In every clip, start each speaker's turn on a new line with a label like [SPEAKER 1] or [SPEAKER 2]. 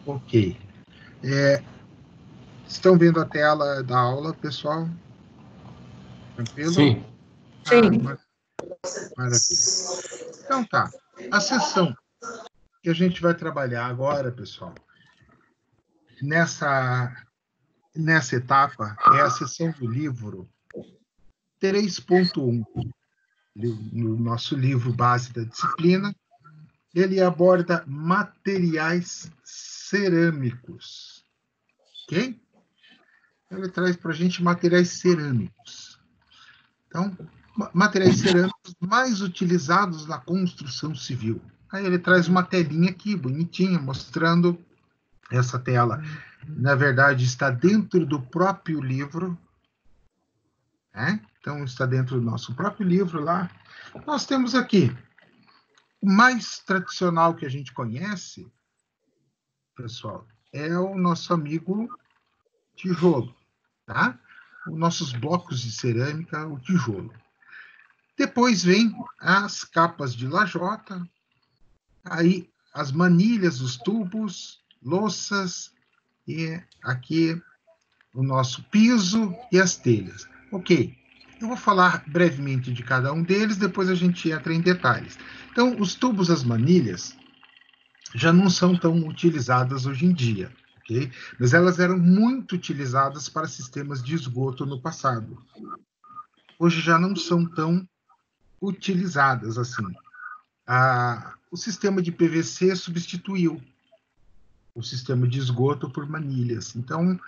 [SPEAKER 1] Ok. Estão vendo a tela da aula, pessoal? Tranquilo?
[SPEAKER 2] Sim.
[SPEAKER 3] Sim.
[SPEAKER 1] Maravilha. Então tá. A sessão que a gente vai trabalhar agora, pessoal, nessa etapa, é a sessão do livro 3.1, no nosso livro base da disciplina. Ele aborda materiais cerâmicos, ok? Ele traz para a gente materiais cerâmicos. Então, materiais cerâmicos mais utilizados na construção civil. Aí ele traz uma telinha aqui, bonitinha, mostrando essa tela. Na verdade, está dentro do próprio livro, né? Então, está dentro do nosso próprio livro lá. Nós temos aqui o mais tradicional que a gente conhece, pessoal, é o nosso amigo tijolo, tá? Os nossos blocos de cerâmica, o tijolo. Depois vem as capas de lajota, aí as manilhas, os tubos, louças, e aqui o nosso piso e as telhas. Ok, eu vou falar brevemente de cada um deles, depois a gente entra em detalhes. Então, os tubos, as manilhas, já não são tão utilizadas hoje em dia, ok? Mas elas eram muito utilizadas para sistemas de esgoto no passado. Hoje já não são tão utilizadas assim. O sistema de PVC substituiu o sistema de esgoto por manilhas. Então,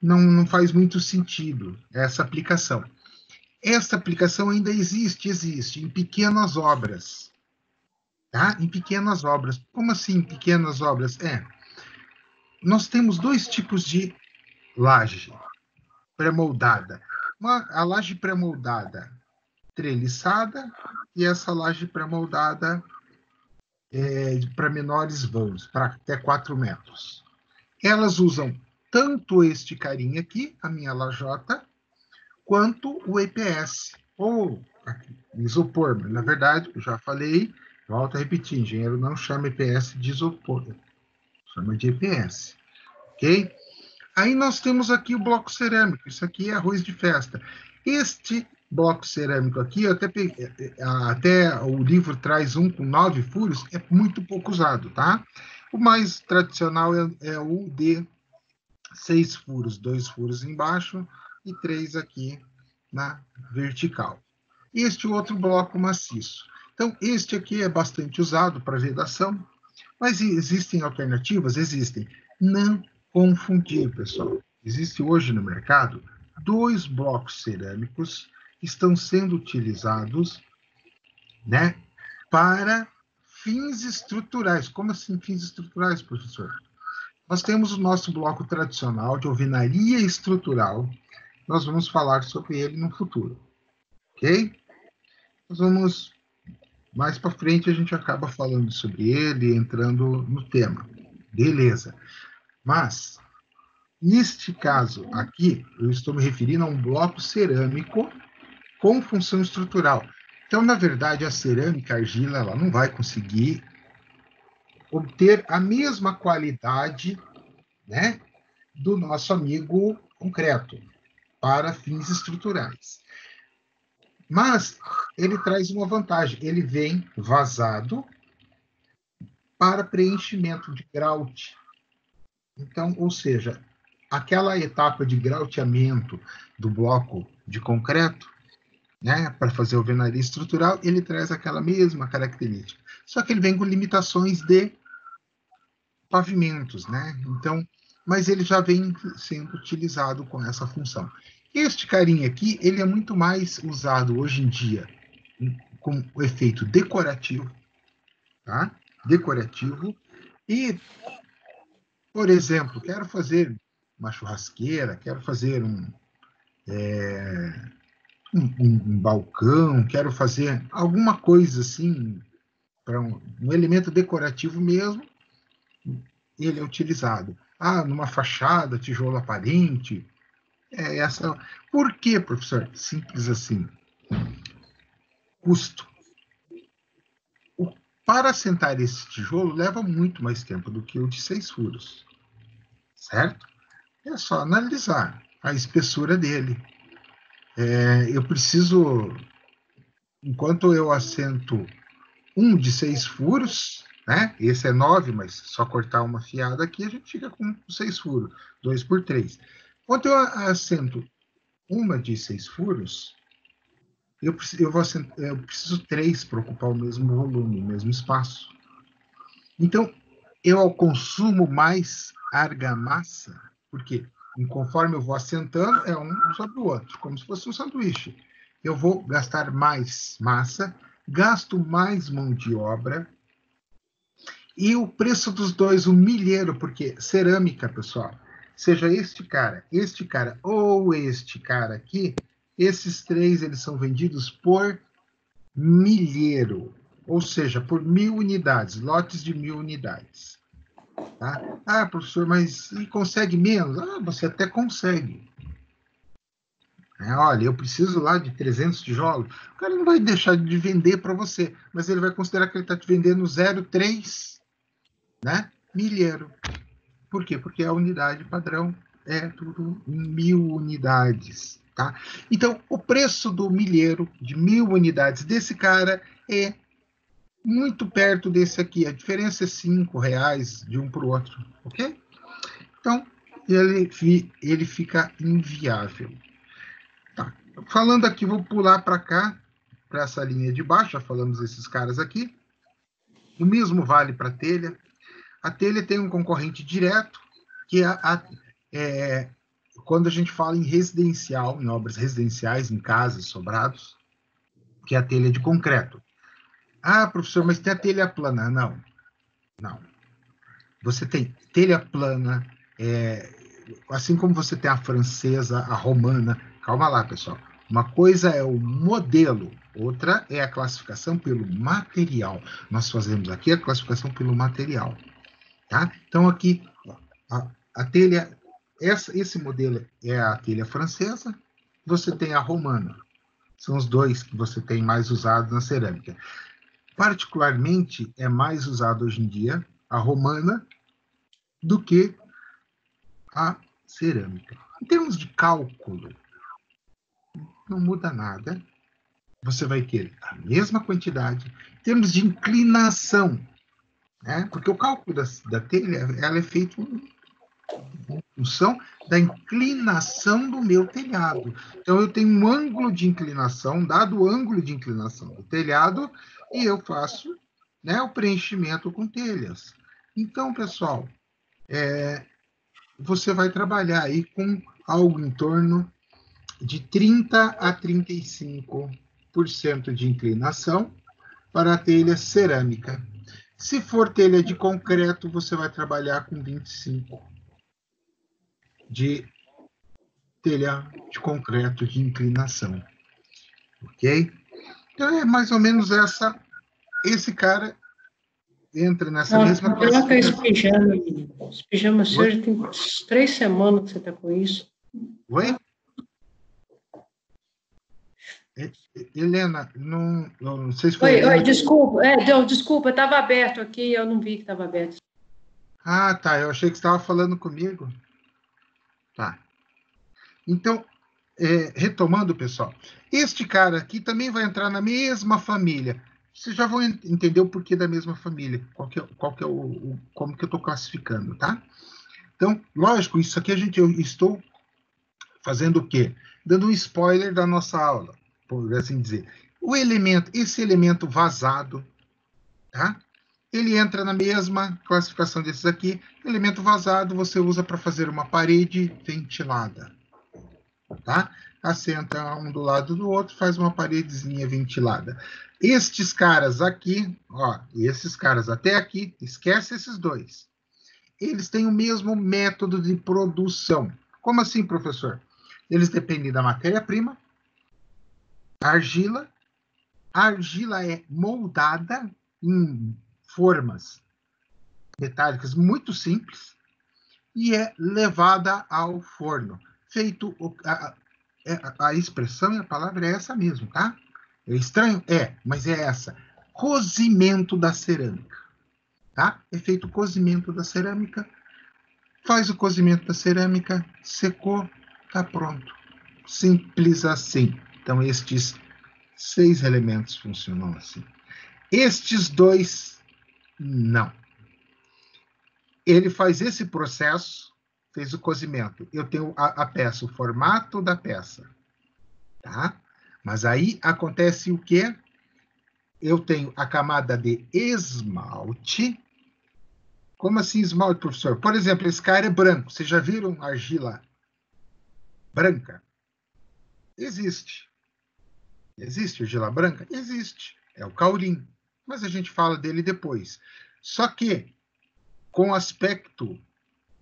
[SPEAKER 1] não faz muito sentido essa aplicação. Essa aplicação ainda existe em pequenas obras. Tá? Em pequenas obras. Como assim pequenas obras? Nós temos dois tipos de laje pré-moldada. A laje pré-moldada treliçada e essa laje pré-moldada para menores vãos, para até 4 metros. Elas usam tanto este carinha aqui, a minha lajota, quanto o EPS, ou isopor. Na verdade, eu já falei, volto a repetir, engenheiro não chama EPS de isopor, chama de EPS, ok? Aí nós temos aqui o bloco cerâmico, isso aqui é arroz de festa. Este bloco cerâmico aqui, até o livro traz um com 9 furos, é muito pouco usado, tá? O mais tradicional é o de 6 furos, 2 furos embaixo e 3 aqui na vertical. Este outro bloco maciço. Então, este aqui é bastante usado para vedação, mas existem alternativas? Existem. Não confundir, pessoal. Existe hoje no mercado 2 blocos cerâmicos que estão sendo utilizados, né, para fins estruturais. Como assim fins estruturais, professor? Nós temos o nosso bloco tradicional de alvenaria estrutural. Nós vamos falar sobre ele no futuro, ok? Nós vamos, mais para frente, a gente acaba falando sobre ele, entrando no tema. Beleza. Mas, neste caso aqui, eu estou me referindo a um bloco cerâmico com função estrutural. Então, na verdade, a cerâmica, a argila, ela não vai conseguir obter a mesma qualidade, né, do nosso amigo concreto para fins estruturais. Mas ele traz uma vantagem, ele vem vazado para preenchimento de grout. Então, ou seja, aquela etapa de grauteamento do bloco de concreto, né, para fazer a alvenaria estrutural, ele traz aquela mesma característica. Só que ele vem com limitações de pavimentos, né? Então, mas ele já vem sendo utilizado com essa função. Este carinha aqui, ele é muito mais usado hoje em dia com o efeito decorativo, tá? Decorativo. E, por exemplo, quero fazer uma churrasqueira, quero fazer um balcão, quero fazer alguma coisa assim, para um elemento decorativo mesmo, ele é utilizado. Numa fachada, tijolo aparente, essa. Por quê, professor? Simples assim. Custo. Para assentar esse tijolo leva muito mais tempo do que o de 6 furos, certo? É só analisar a espessura dele. Eu preciso, enquanto eu assento um de 6 furos, né? Esse é 9, mas só cortar uma fiada aqui, a gente fica com 6 furos, 2 por 3. Enquanto eu assento uma de 6 furos, eu preciso 3 para ocupar o mesmo volume, o mesmo espaço. Então, eu consumo mais argamassa, porque conforme eu vou assentando, é um sobre o outro, como se fosse um sanduíche. Eu vou gastar mais massa, gasto mais mão de obra, e o preço dos dois, o milheiro, porque cerâmica, pessoal, seja este cara ou este cara aqui, esses três eles são vendidos por milheiro, ou seja, por 1.000 unidades, lotes de 1.000 unidades. Tá? Ah, professor, mas e consegue menos? Ah, você até consegue. Olha, eu preciso lá de 300 tijolos. O cara não vai deixar de vender para você, mas ele vai considerar que ele está te vendendo 0,3, né? Milheiro. Por quê? Porque a unidade padrão é tudo 1.000 unidades. Tá? Então, o preço do milheiro de 1.000 unidades desse cara é muito perto desse aqui. A diferença é R$ 5 de um para o outro. Ok? Então, ele fica inviável. Tá. Falando aqui, vou pular para cá, para essa linha de baixo. Já falamos desses caras aqui. O mesmo vale para a telha. A telha tem um concorrente direto, que é quando a gente fala em residencial, em obras residenciais, em casas, sobrados, que é a telha de concreto. Ah, professor, mas tem a telha plana. Não, não. Você tem telha plana, assim como você tem a francesa, a romana. Calma lá, pessoal. Uma coisa é o modelo, outra é a classificação pelo material. Nós fazemos aqui a classificação pelo material. Tá? Então, aqui, a telha, esse modelo é a telha francesa, você tem a romana. São os dois que você tem mais usados na cerâmica. Particularmente, é mais usado hoje em dia a romana do que a cerâmica. Em termos de cálculo, não muda nada. Você vai ter a mesma quantidade. Em termos de inclinação, né? Porque o cálculo da telha ela é feito em função da inclinação do meu telhado. Então, eu tenho um ângulo de inclinação, dado o ângulo de inclinação do telhado, e eu faço, né, o preenchimento com telhas. Então, pessoal, você vai trabalhar aí com algo em torno de 30 a 35% de inclinação para a telha cerâmica. Se for telha de concreto, você vai trabalhar com 25% de telha de concreto de inclinação. Ok? Então é mais ou menos esse cara entra nessa mesma
[SPEAKER 2] Troca esse
[SPEAKER 1] classificação.
[SPEAKER 2] pijama, menino. Esse pijama seu já tem 3 semanas que você está com isso.
[SPEAKER 1] Oi? Helena, não sei se foi
[SPEAKER 2] Oi,
[SPEAKER 1] Helena.
[SPEAKER 2] desculpa. Desculpa, estava aberto aqui, eu não vi que estava aberto.
[SPEAKER 1] Ah, tá. Eu achei que você estava falando comigo. Tá. Então, retomando, pessoal, este cara aqui também vai entrar na mesma família. Vocês já vão entender o porquê da mesma família, como que eu estou classificando, tá? Então, lógico, isso aqui eu estou fazendo o quê? Dando um spoiler da nossa aula, por assim dizer. Esse elemento vazado, tá? Ele entra na mesma classificação desses aqui. Elemento vazado você usa para fazer uma parede ventilada, tá? Assenta um do lado do outro, faz uma paredezinha ventilada. Estes caras aqui, ó, esses caras até aqui, esquece esses dois. Eles têm o mesmo método de produção. Como assim, professor? Eles dependem da matéria-prima, argila. A argila é moldada em formas metálicas muito simples e é levada ao forno. Feito a expressão e a palavra é essa mesmo, tá? É estranho? É, mas é essa. cozimento da cerâmica. Tá? É feito o cozimento da cerâmica, faz o cozimento da cerâmica, secou, está pronto. Simples assim. Então, estes 6 elementos funcionam assim. Estes 2, não. Ele faz esse processo, fez o cozimento. Eu tenho a peça, o formato da peça. Tá? Mas aí acontece o quê? Eu tenho a camada de esmalte. Como assim esmalte, professor? Por exemplo, esse cara é branco. Vocês já viram argila branca? Existe. Existe argila branca? Existe. É o caurim. Mas a gente fala dele depois. Só que, com o aspecto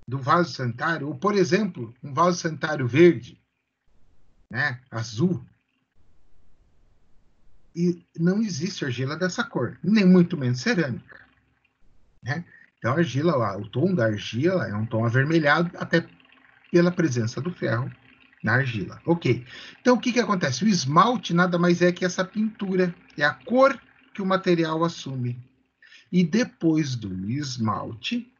[SPEAKER 1] do vaso sanitário, ou, por exemplo, um vaso sanitário verde, né, azul, e não existe argila dessa cor, nem muito menos cerâmica. Né? Então, a argila lá, o tom da argila é um tom avermelhado, até pela presença do ferro na argila. Ok. Então, o que acontece? O esmalte nada mais é que essa pintura, é a cor que o material assume. E depois do esmalte,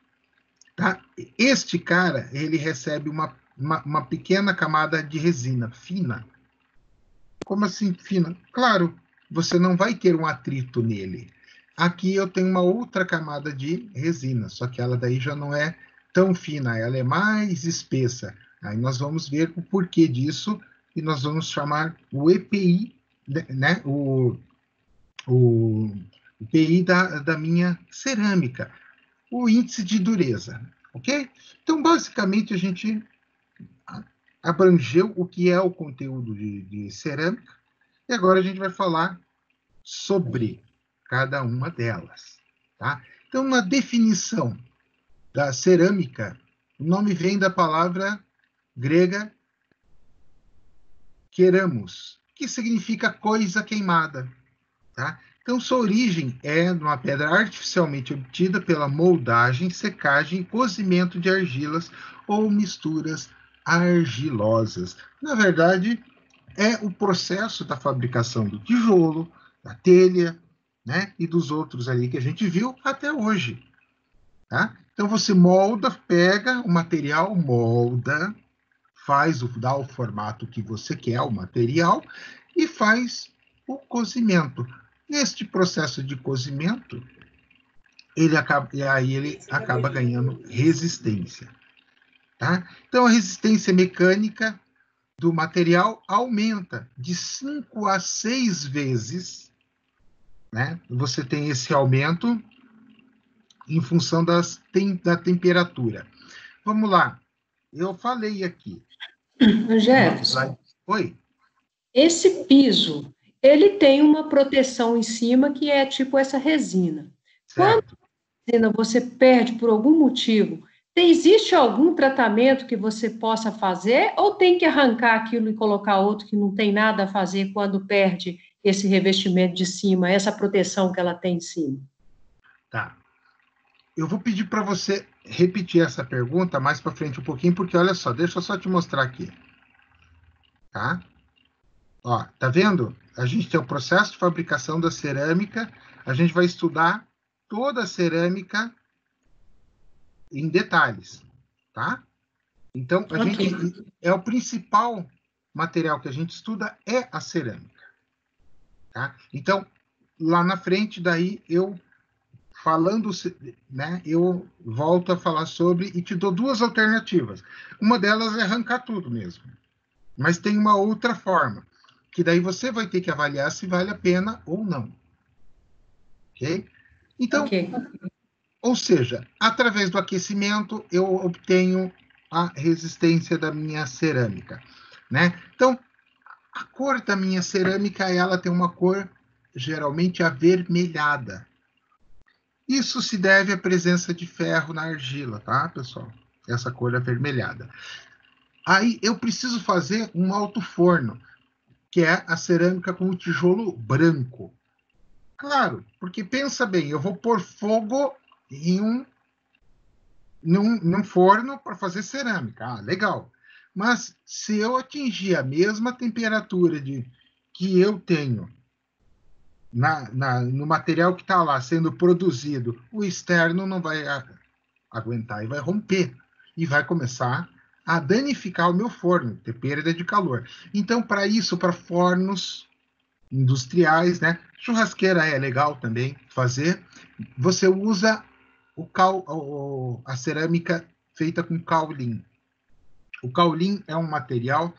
[SPEAKER 1] tá? Este cara, ele recebe uma pequena camada de resina fina. Como assim fina? Claro, você não vai ter um atrito nele. Aqui eu tenho uma outra camada de resina, só que ela daí já não é tão fina, ela é mais espessa. Aí nós vamos ver o porquê disso e nós vamos chamar o EPI, né? O EPI da minha cerâmica, o índice de dureza, ok? Então, basicamente, a gente abrangeu o que é o conteúdo de cerâmica e agora a gente vai falar sobre cada uma delas. Tá? Então, uma definição da cerâmica, o nome vem da palavra grega keramos, que significa coisa queimada. Tá? Então, sua origem é uma pedra artificialmente obtida pela moldagem, secagem e cozimento de argilas ou misturas argilosas. Na verdade, é o processo da fabricação do tijolo, da telha, né, e dos outros ali que a gente viu até hoje. Tá? Então você molda, pega o material, molda, dá o formato que você quer, o material, e faz o cozimento. Neste processo de cozimento, ele acaba ganhando resistência. Tá? Então a resistência mecânica do material aumenta de 5 a 6 vezes, né? Você tem esse aumento em função da temperatura. Vamos lá. Eu falei aqui.
[SPEAKER 2] Jefferson,
[SPEAKER 1] Oi?
[SPEAKER 2] esse piso, ele tem uma proteção em cima que é tipo essa resina. Quando
[SPEAKER 1] Certo.
[SPEAKER 2] a resina você perde por algum motivo, existe algum tratamento que você possa fazer ou tem que arrancar aquilo e colocar outro que não tem nada a fazer quando perde esse revestimento de cima, essa proteção que ela tem em cima?
[SPEAKER 1] Tá. Eu vou pedir para você repetir essa pergunta mais para frente um pouquinho, porque olha só, deixa eu só te mostrar aqui. Tá? Ó, tá vendo? A gente tem o processo de fabricação da cerâmica, a gente vai estudar toda a cerâmica em detalhes, tá? Então, a gente é o principal material que a gente estuda é a cerâmica, tá? Então, lá na frente, daí eu falando, né, eu volto a falar sobre e te dou 2 alternativas. Uma delas é arrancar tudo mesmo, mas tem uma outra forma, que daí você vai ter que avaliar se vale a pena ou não. Ok? Então, ou seja, através do aquecimento, eu obtenho a resistência da minha cerâmica, né? Então, a cor da minha cerâmica, ela tem uma cor geralmente avermelhada. Isso se deve à presença de ferro na argila, tá, pessoal? Essa cor avermelhada. Aí eu preciso fazer um alto forno, que é a cerâmica com o tijolo branco. Claro, porque pensa bem, eu vou pôr fogo num forno para fazer cerâmica. Ah, legal. Mas se eu atingir a mesma temperatura que eu tenho no material que está lá sendo produzido, o externo não vai aguentar e vai romper. E vai começar a danificar o meu forno, ter perda de calor. Então, para isso, para fornos industriais, né? Churrasqueira é legal também fazer. Você usa a cerâmica feita com kaolin. O kaolin é um material,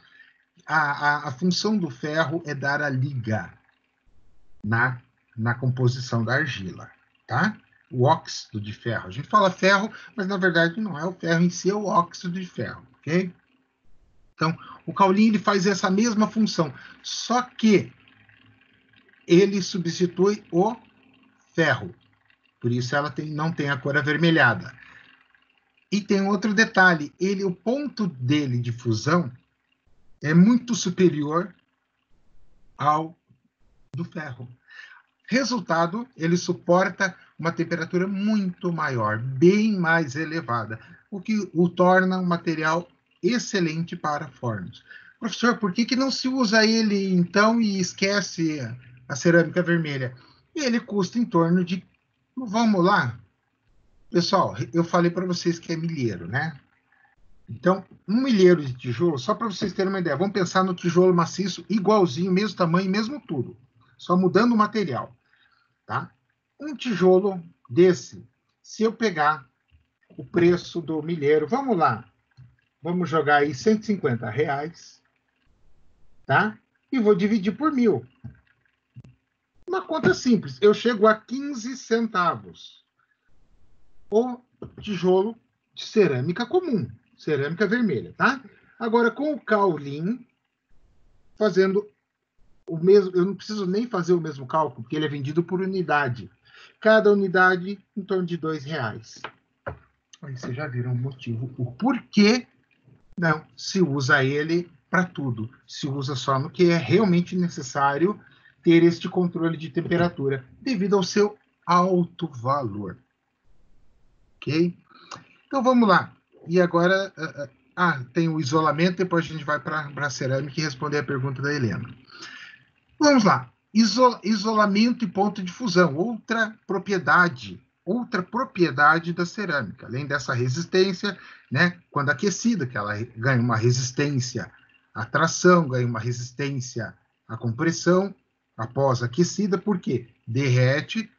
[SPEAKER 1] a função do ferro é dar a liga na composição da argila, tá? O óxido de ferro. A gente fala ferro, mas na verdade não é o ferro em si, é o óxido de ferro, ok? Então, o kaolin ele faz essa mesma função, só que ele substitui o ferro. Por isso ela não tem a cor avermelhada. E tem outro detalhe, o ponto dele de fusão é muito superior ao do ferro. Resultado, ele suporta uma temperatura muito maior, bem mais elevada, o que o torna um material excelente para fornos. Professor, por que não se usa ele, então, e esquece a cerâmica vermelha? Ele custa em torno de... Vamos lá? Pessoal, eu falei para vocês que é milheiro, né? Então, um milheiro de tijolo, só para vocês terem uma ideia, vamos pensar no tijolo maciço, igualzinho, mesmo tamanho, mesmo tudo, só mudando o material. Tá? Um tijolo desse, se eu pegar o preço do milheiro, vamos lá, vamos jogar aí R$ 150, tá? E vou dividir por 1.000. Uma conta simples, eu chego a 15 centavos. O tijolo de cerâmica comum, cerâmica vermelha, tá? Agora, com o kaolin, fazendo o mesmo, eu não preciso nem fazer o mesmo cálculo, porque ele é vendido por unidade. Cada unidade em torno de R$ 2. Aí vocês já viram o motivo, o porquê não se usa ele para tudo. Se usa só no que é realmente necessário ter este controle de temperatura, devido ao seu alto valor. Ok? Então vamos lá. E agora, tem o isolamento, depois a gente vai para a cerâmica e responder a pergunta da Helena. Vamos lá. Isolamento e ponto de fusão, outra propriedade da cerâmica, além dessa resistência, né, quando aquecida, que ela ganha uma resistência à tração, ganha uma resistência à compressão, após aquecida, porque derrete,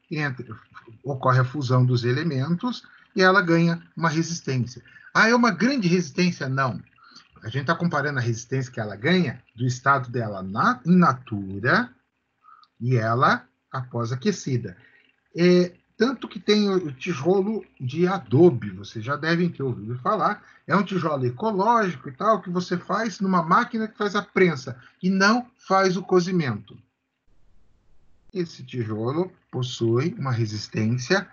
[SPEAKER 1] ocorre a fusão dos elementos e ela ganha uma resistência. Ah, é uma grande resistência? Não. A gente está comparando a resistência que ela ganha do estado dela in natura e ela após aquecida. Tanto que tem o tijolo de adobe, vocês já devem ter ouvido falar, é um tijolo ecológico e tal, que você faz numa máquina que faz a prensa e não faz o cozimento. Esse tijolo possui uma resistência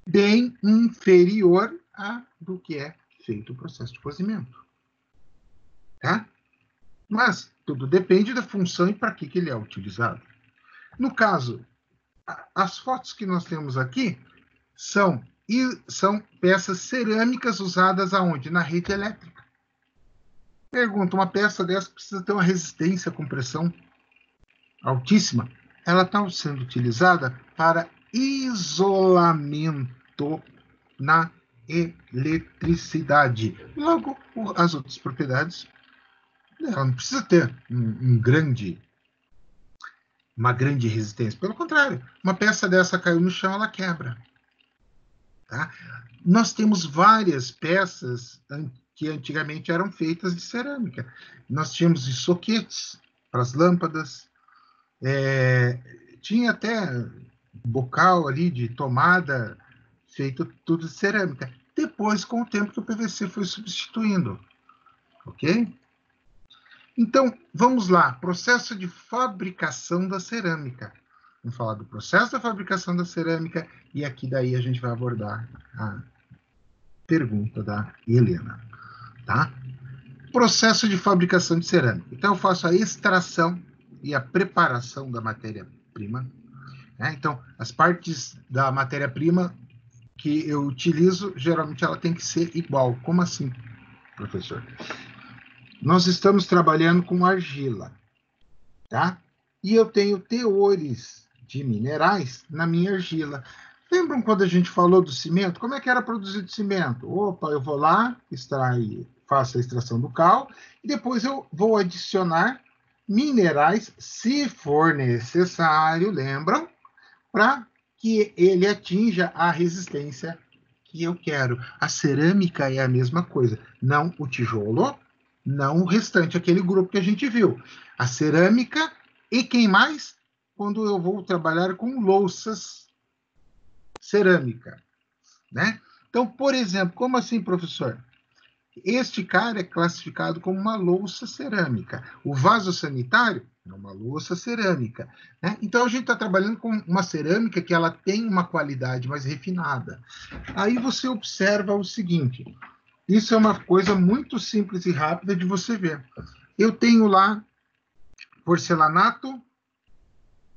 [SPEAKER 1] bem inferior à do que é feito o processo de cozimento. Tá? Mas tudo depende da função e para que ele é utilizado. No caso, as fotos que nós temos aqui são peças cerâmicas usadas aonde? Na rede elétrica. Pergunta, uma peça dessa precisa ter uma resistência à compressão altíssima. Ela está sendo utilizada para isolamento na eletricidade. Logo, as outras propriedades, ela não precisa ter uma grande resistência. Pelo contrário, uma peça dessa caiu no chão, ela quebra. Tá? Nós temos várias peças que antigamente eram feitas de cerâmica. Nós tínhamos soquetes para as lâmpadas, tinha até bocal ali de tomada feito tudo de cerâmica. Depois, com o tempo que o PVC foi substituindo. Ok? Então, vamos lá. Processo de fabricação da cerâmica. Vamos falar do processo da fabricação da cerâmica e aqui daí a gente vai abordar a pergunta da Helena. Tá? Processo de fabricação de cerâmica. Então, eu faço a extração e a preparação da matéria-prima. Né? Então, as partes da matéria-prima que eu utilizo, geralmente ela tem que ser igual. Como assim, professor? Nós estamos trabalhando com argila, tá? E eu tenho teores de minerais na minha argila. Lembram quando a gente falou do cimento? Como é que era produzido cimento? Opa, eu vou lá, faço a extração do cal, e depois eu vou adicionar minerais, se for necessário, lembram? Para que ele atinja a resistência que eu quero. A cerâmica é a mesma coisa. Não o tijolo, não o restante, aquele grupo que a gente viu. A cerâmica e quem mais? Quando eu vou trabalhar com louças cerâmica, né? Então, por exemplo, como assim, professor? Este cara é classificado como uma louça cerâmica. O vaso sanitário é uma louça cerâmica, né? Então, a gente está trabalhando com uma cerâmica que ela tem uma qualidade mais refinada. Aí você observa o seguinte, isso é uma coisa muito simples e rápida de você ver. Eu tenho lá porcelanato,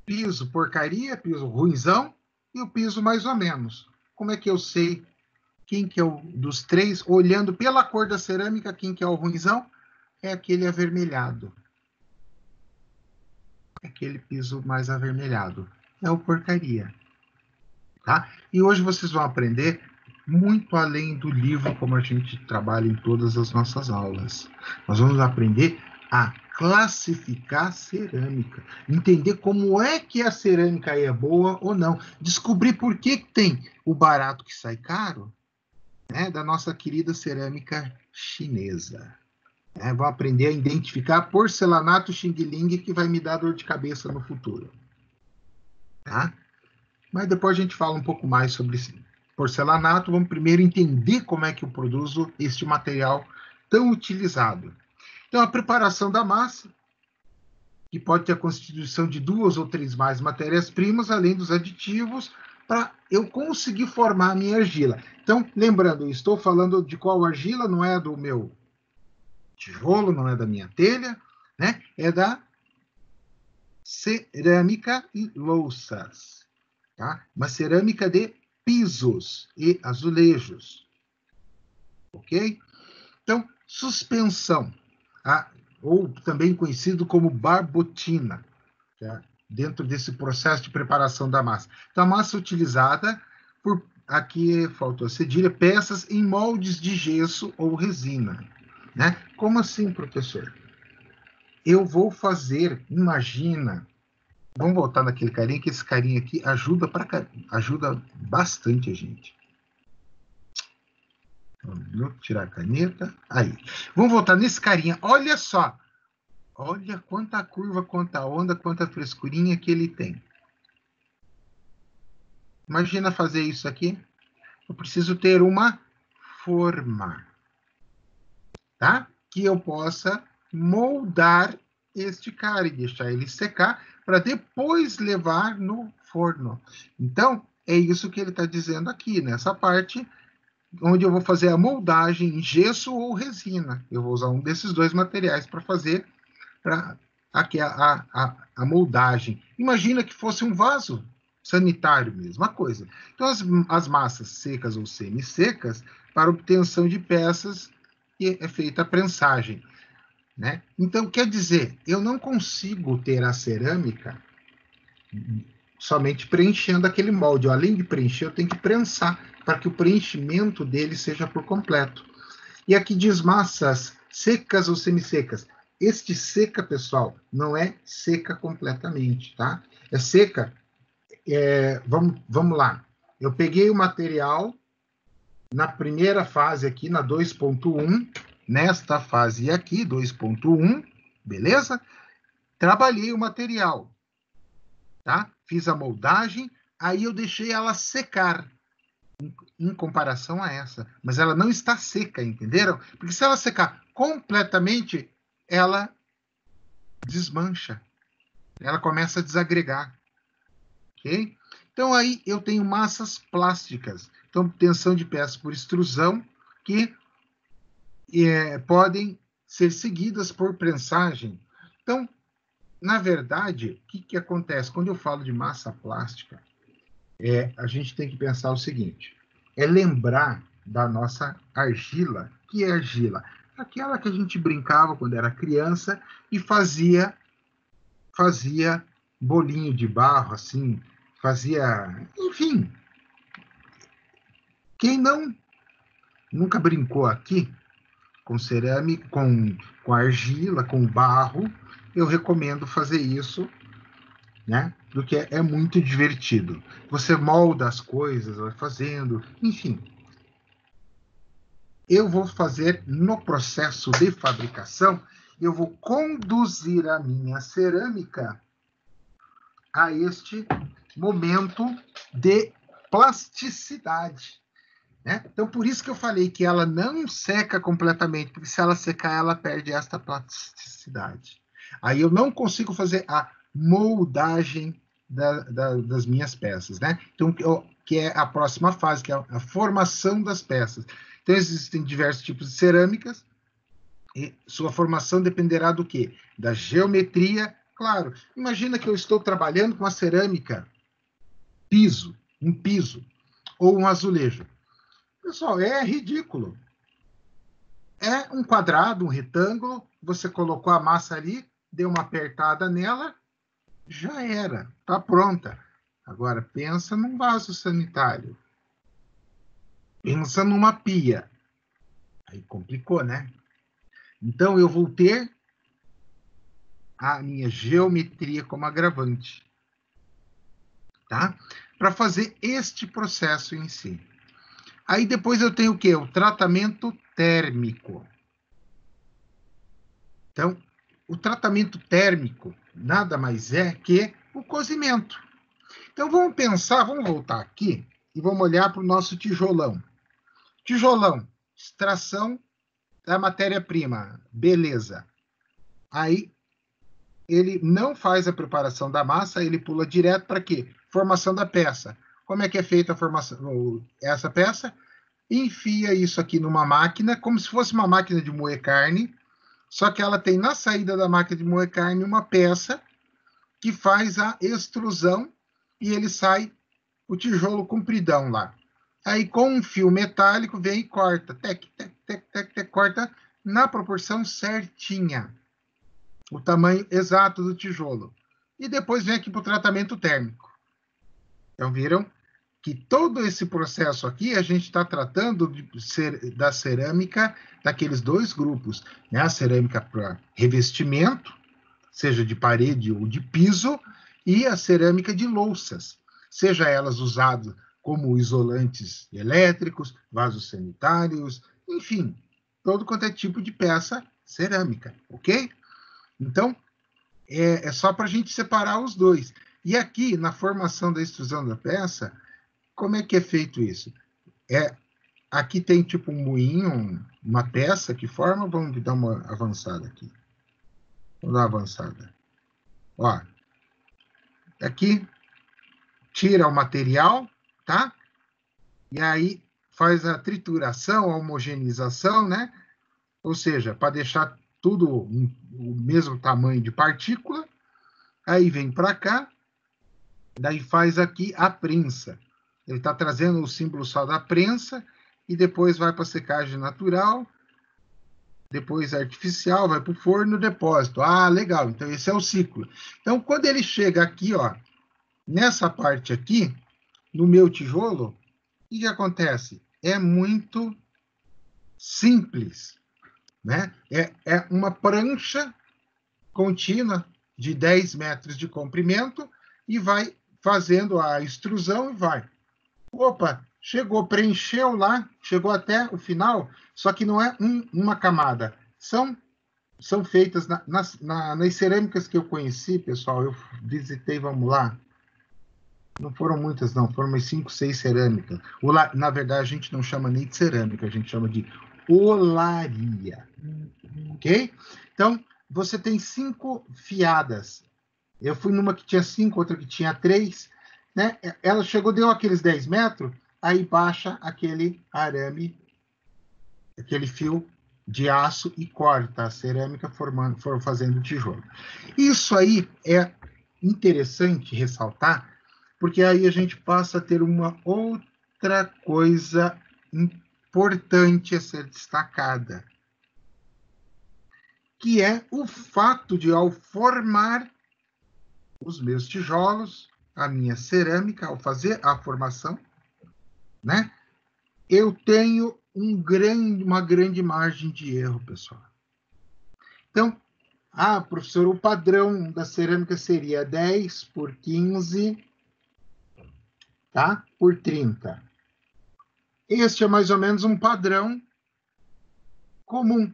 [SPEAKER 1] piso porcaria, piso ruinzão, e o piso mais ou menos. Como é que eu sei quem que é o dos três? Olhando pela cor da cerâmica, quem que é o ruinzão? É aquele avermelhado. É aquele piso mais avermelhado. É o porcaria. Tá? E hoje vocês vão aprender muito além do livro, como a gente trabalha em todas as nossas aulas. Nós vamos aprender a classificar cerâmica, entender como é que a cerâmica é boa ou não, descobrir por que tem o barato que sai caro, né, da nossa querida cerâmica chinesa. Vou aprender a identificar porcelanato Xing Ling, que vai me dar dor de cabeça no futuro. Tá? Mas depois a gente fala um pouco mais sobre esse porcelanato. Vamos primeiro entender como é que eu produzo este material tão utilizado. Então, a preparação da massa, que pode ter a constituição de 2 ou 3 mais matérias-primas, além dos aditivos, para eu conseguir formar a minha argila. Então, lembrando, eu estou falando de qual argila, não é do meu tijolo, não é da minha telha, né? É da cerâmica e louças. Tá? Uma cerâmica de pisos e azulejos. Ok? Então, suspensão, tá? Ou também conhecido como barbotina, tá? Dentro desse processo de preparação da massa. Então, a massa utilizada por, aqui faltou a cedilha, peças em moldes de gesso ou resina. Né? Como assim, professor? Eu vou fazer, imagina, vamos voltar naquele carinha, que esse carinha aqui ajuda bastante a gente. Vou tirar a caneta. Aí. Vamos voltar nesse carinha. Olha só. Olha quanta curva, quanta onda, quanta frescurinha que ele tem. Imagina fazer isso aqui. Eu preciso ter uma forma, tá? Que eu possa moldar este cara e deixar ele secar para depois levar no forno. Então, é isso que ele está dizendo aqui, nessa parte, onde eu vou fazer a moldagem em gesso ou resina. Eu vou usar um desses dois materiais para fazer aqui a moldagem. Imagina que fosse um vaso sanitário, mesma coisa. Então, as massas secas ou semi-secas, para obtenção de peças, que é feita a prensagem. Né? Então, quer dizer, eu não consigo ter a cerâmica somente preenchendo aquele molde. Além de preencher, eu tenho que prensar para que o preenchimento dele seja por completo. E aqui diz massas secas ou semissecas. Este seca, pessoal, não é seca completamente, tá? É seca, vamos lá. Eu peguei o material na primeira fase aqui, na 2.1, nesta fase aqui, 2.1, beleza? Trabalhei o material, tá? Fiz a moldagem, aí eu deixei ela secar, em comparação a essa. Mas ela não está seca, entenderam? Porque se ela secar completamente, ela desmancha. Ela começa a desagregar. Ok? Então, aí eu tenho massas plásticas. Então, obtenção de peças por extrusão que podem ser seguidas por prensagem. Então, na verdade, o que acontece? Quando eu falo de massa plástica, a gente tem que pensar o seguinte, é lembrar da nossa argila. Que é argila? Aquela que a gente brincava quando era criança e fazia bolinho de barro, assim, fazia... Enfim, quem nunca brincou aqui com cerâmica, com argila, com barro, eu recomendo fazer isso, né? Porque é muito divertido. Você molda as coisas, vai fazendo, enfim. Eu vou fazer no processo de fabricação, eu vou conduzir a minha cerâmica a este momento de plasticidade, né? Então, por isso que eu falei que ela não seca completamente, porque se ela secar, ela perde esta plasticidade. Aí eu não consigo fazer a moldagem das minhas peças, né? Então, que é a próxima fase, que é a formação das peças. Então, existem diversos tipos de cerâmicas, e sua formação dependerá do quê? Da geometria. Claro, imagina que eu estou trabalhando com a cerâmica um piso, ou um azulejo. Pessoal, é ridículo. É um quadrado, um retângulo, você colocou a massa ali, deu uma apertada nela, já era, está pronta. Agora, pensa num vaso sanitário. Pensa numa pia. Aí complicou, né? Então, eu vou ter a minha geometria como agravante, tá? Para fazer este processo em si. Aí depois eu tenho o quê? O tratamento térmico. Então, o tratamento térmico nada mais é que o cozimento. Então, vamos pensar, vamos voltar aqui e vamos olhar para o nosso tijolão. Tijolão, extração da matéria-prima, beleza. Aí, ele não faz a preparação da massa, ele pula direto para quê? Formação da peça. Como é que é feita a formação, essa peça? Enfia isso aqui numa máquina, como se fosse uma máquina de moer carne, só que ela tem na saída da máquina de moer carne uma peça que faz a extrusão e ele sai o tijolo compridão lá. Aí com um fio metálico vem e corta, corta na proporção certinha, o tamanho exato do tijolo. E depois vem aqui para o tratamento térmico. Então viram que todo esse processo aqui a gente está tratando da cerâmica daqueles dois grupos, né? A cerâmica para revestimento, seja de parede ou de piso, e a cerâmica de louças, seja elas usadas como isolantes elétricos, vasos sanitários, enfim, todo quanto é tipo de peça cerâmica, ok? Então, é só para a gente separar os dois. E aqui, na formação da extrusão da peça, como é que é feito isso? Aqui tem tipo um moinho, uma peça que forma, vamos dar uma avançada aqui. Vamos dar uma avançada. Ó, aqui tira o material, tá? E aí faz a trituração, a homogeneização, né? Ou seja, para deixar tudo o mesmo tamanho de partícula. Aí vem para cá, daí faz aqui a prensa. Ele está trazendo o símbolo só da prensa e depois vai para a secagem natural, depois artificial, vai para o forno, depósito. Ah, legal. Então esse é o ciclo. Então quando ele chega aqui, ó, nessa parte aqui, no meu tijolo, o que acontece? É muito simples, né? É uma prancha contínua de 10 metros de comprimento e vai fazendo a extrusão e vai. Opa, chegou, preencheu lá, chegou até o final, só que não é uma camada. São feitas nas cerâmicas que eu conheci, pessoal, eu visitei, vamos lá, não foram muitas, não, foram umas 5, 6 cerâmicas. Na verdade, a gente não chama nem de cerâmica, a gente chama de olaria. Ok? Então, você tem 5 fiadas. Eu fui numa que tinha 5, outra que tinha 3. Né? Ela chegou, deu aqueles 10 metros, aí baixa aquele arame, aquele fio de aço e corta a cerâmica, fazendo tijolo. Isso aí é interessante ressaltar, porque aí a gente passa a ter uma outra coisa importante a ser destacada, que é o fato de, ao formar os meus tijolos, a minha cerâmica, ao fazer a formação, né? Eu tenho uma grande margem de erro, pessoal. Então, professor, o padrão da cerâmica seria 10 por 15, tá? Por 30. Este é mais ou menos um padrão comum.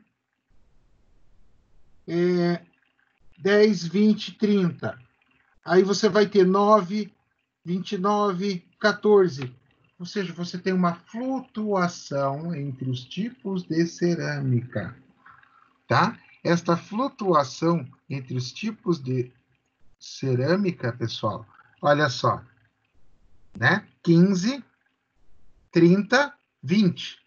[SPEAKER 1] 10, 20, 30. Aí você vai ter 9, 29, 14. Ou seja, você tem uma flutuação entre os tipos de cerâmica, tá? Esta flutuação entre os tipos de cerâmica, pessoal, olha só, né? 15, 30, 20.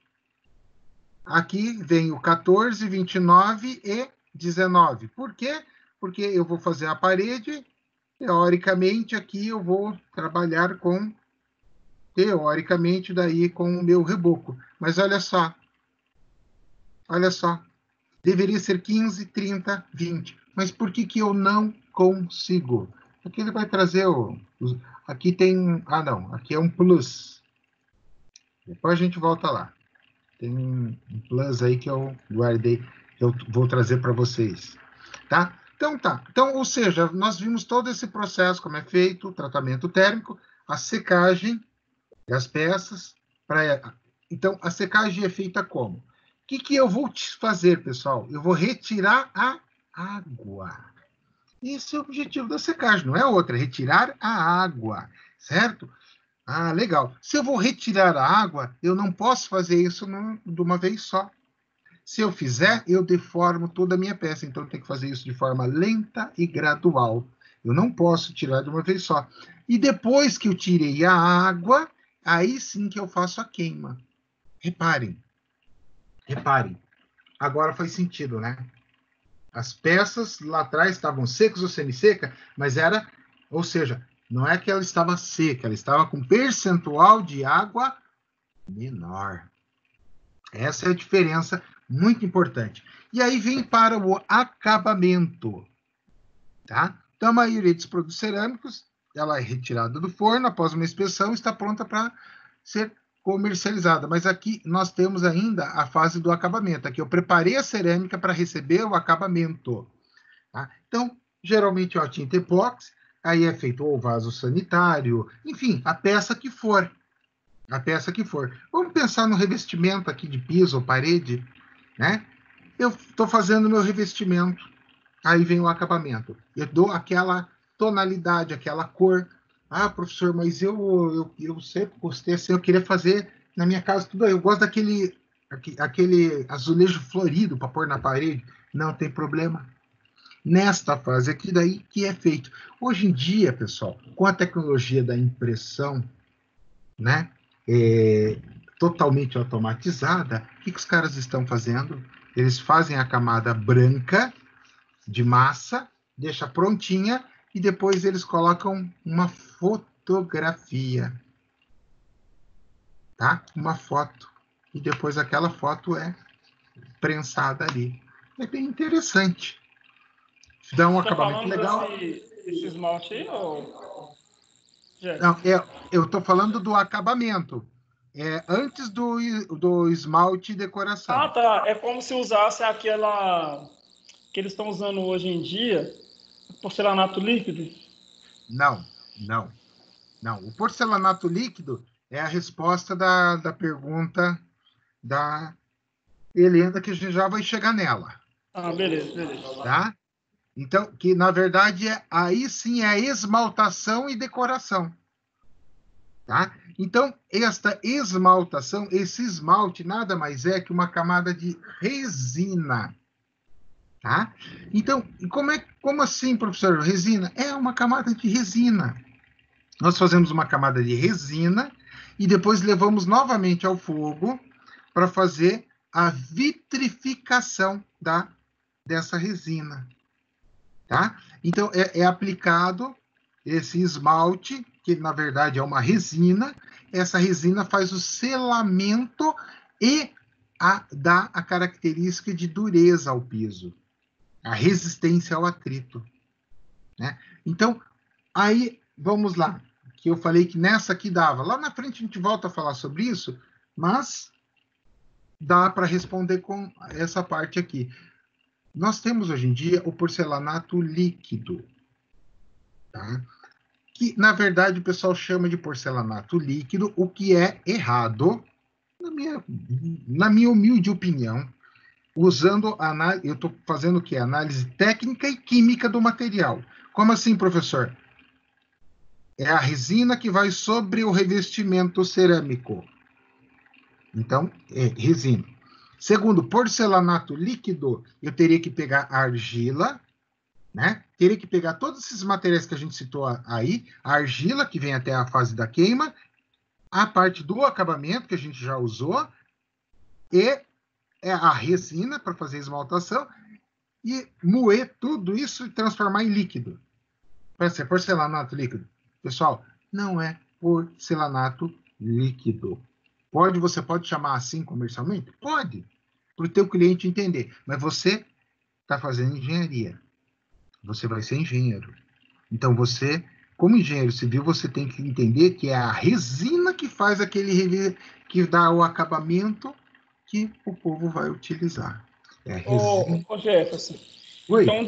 [SPEAKER 1] Aqui vem o 14, 29 e 19. Por quê? Porque eu vou fazer a parede, teoricamente, aqui eu vou trabalhar teoricamente, daí com o meu reboco. Mas olha só, deveria ser 15, 30, 20. Mas por que eu não consigo? Aqui ele vai trazer aqui tem... não, aqui é um plus. Depois a gente volta lá. Tem um plus aí que eu guardei, que eu vou trazer para vocês. Tá? Então, tá. Então, ou seja, nós vimos todo esse processo, como é feito, o tratamento térmico, a secagem das peças. Então, a secagem é feita como? O que eu vou fazer, pessoal? Eu vou retirar a água. Esse é o objetivo da secagem, não é outra, é retirar a água, certo? Legal. Se eu vou retirar a água, eu não posso fazer isso de uma vez só. Se eu fizer, eu deformo toda a minha peça. Então, eu tenho que fazer isso de forma lenta e gradual. Eu não posso tirar de uma vez só. E depois que eu tirei a água, aí sim que eu faço a queima. Reparem. Agora faz sentido, né? As peças lá atrás estavam secas ou semi-seca, mas ou seja, não é que ela estava seca, ela estava com percentual de água menor. Essa é a diferença muito importante. E aí vem para o acabamento, tá? Então, a maioria dos produtos cerâmicos, ela é retirada do forno após uma inspeção e está pronta para ser comercializada. Mas aqui nós temos ainda a fase do acabamento. Aqui eu preparei a cerâmica para receber o acabamento. Tá? Então, geralmente, a tinta epóxi, aí é feito o vaso sanitário, enfim, a peça que for. Vamos pensar no revestimento aqui de piso ou parede, né? Eu estou fazendo meu revestimento, aí vem o acabamento. Eu dou aquela tonalidade, aquela cor. Professor, mas eu sempre gostei assim, eu queria fazer na minha casa tudo aí. Eu gosto daquele azulejo florido para pôr na parede. Não tem problema. Nesta fase aqui, daí que é feito. Hoje em dia, pessoal, com a tecnologia da impressão, né, totalmente automatizada, o que os caras estão fazendo? Eles fazem a camada branca de massa, deixa prontinha, e depois eles colocam uma fotografia, tá? Uma foto. E depois aquela foto é prensada ali. É bem interessante. Dá um acabamento legal.
[SPEAKER 3] Esse esmalte aí, ou...
[SPEAKER 1] Não, eu estou falando do acabamento. Antes do esmalte e decoração.
[SPEAKER 3] Tá. É como se usasse aquela que eles estão usando hoje em dia, porcelanato líquido?
[SPEAKER 1] Não. O porcelanato líquido é a resposta da pergunta da Helena, que a gente já vai chegar nela.
[SPEAKER 3] Beleza.
[SPEAKER 1] Tá? Então, que na verdade aí sim é esmaltação e decoração. Tá? Então, esta esmaltação, esse esmalte nada mais é que uma camada de resina. Tá? Então, como assim, professor? Resina? É uma camada de resina. Nós fazemos uma camada de resina e depois levamos novamente ao fogo para fazer a vitrificação dessa resina. Tá? Então, é aplicado esse esmalte, que na verdade é uma resina. Essa resina faz o selamento e dá a característica de dureza ao piso, a resistência ao atrito. Né? Então, Aí, vamos lá, que eu falei que nessa aqui dava. Lá na frente a gente volta a falar sobre isso, mas dá para responder com essa parte aqui. Nós temos hoje em dia o porcelanato líquido, tá? Que, na verdade, o pessoal chama de porcelanato líquido, o que é errado, na minha humilde opinião, usando análise, eu estou fazendo o quê? Análise técnica e química do material. Como assim, professor? É a resina que vai sobre o revestimento cerâmico. Então, é resina. Segundo, porcelanato líquido, eu teria que pegar argila, né? Teria que pegar todos esses materiais que a gente citou aí, a argila, que vem até a fase da queima, a parte do acabamento, que a gente já usou, e a resina para fazer a esmaltação, e moer tudo isso e transformar em líquido. Para ser porcelanato líquido. Pessoal, não é porcelanato líquido. Você pode chamar assim comercialmente? Pode, para o teu cliente entender. Mas você está fazendo engenharia. Você vai ser engenheiro. Então, você, como engenheiro civil, você tem que entender que é a resina que faz que dá o acabamento que o povo vai utilizar. É a resina.
[SPEAKER 3] Ô Jefferson,
[SPEAKER 1] Oi.
[SPEAKER 3] então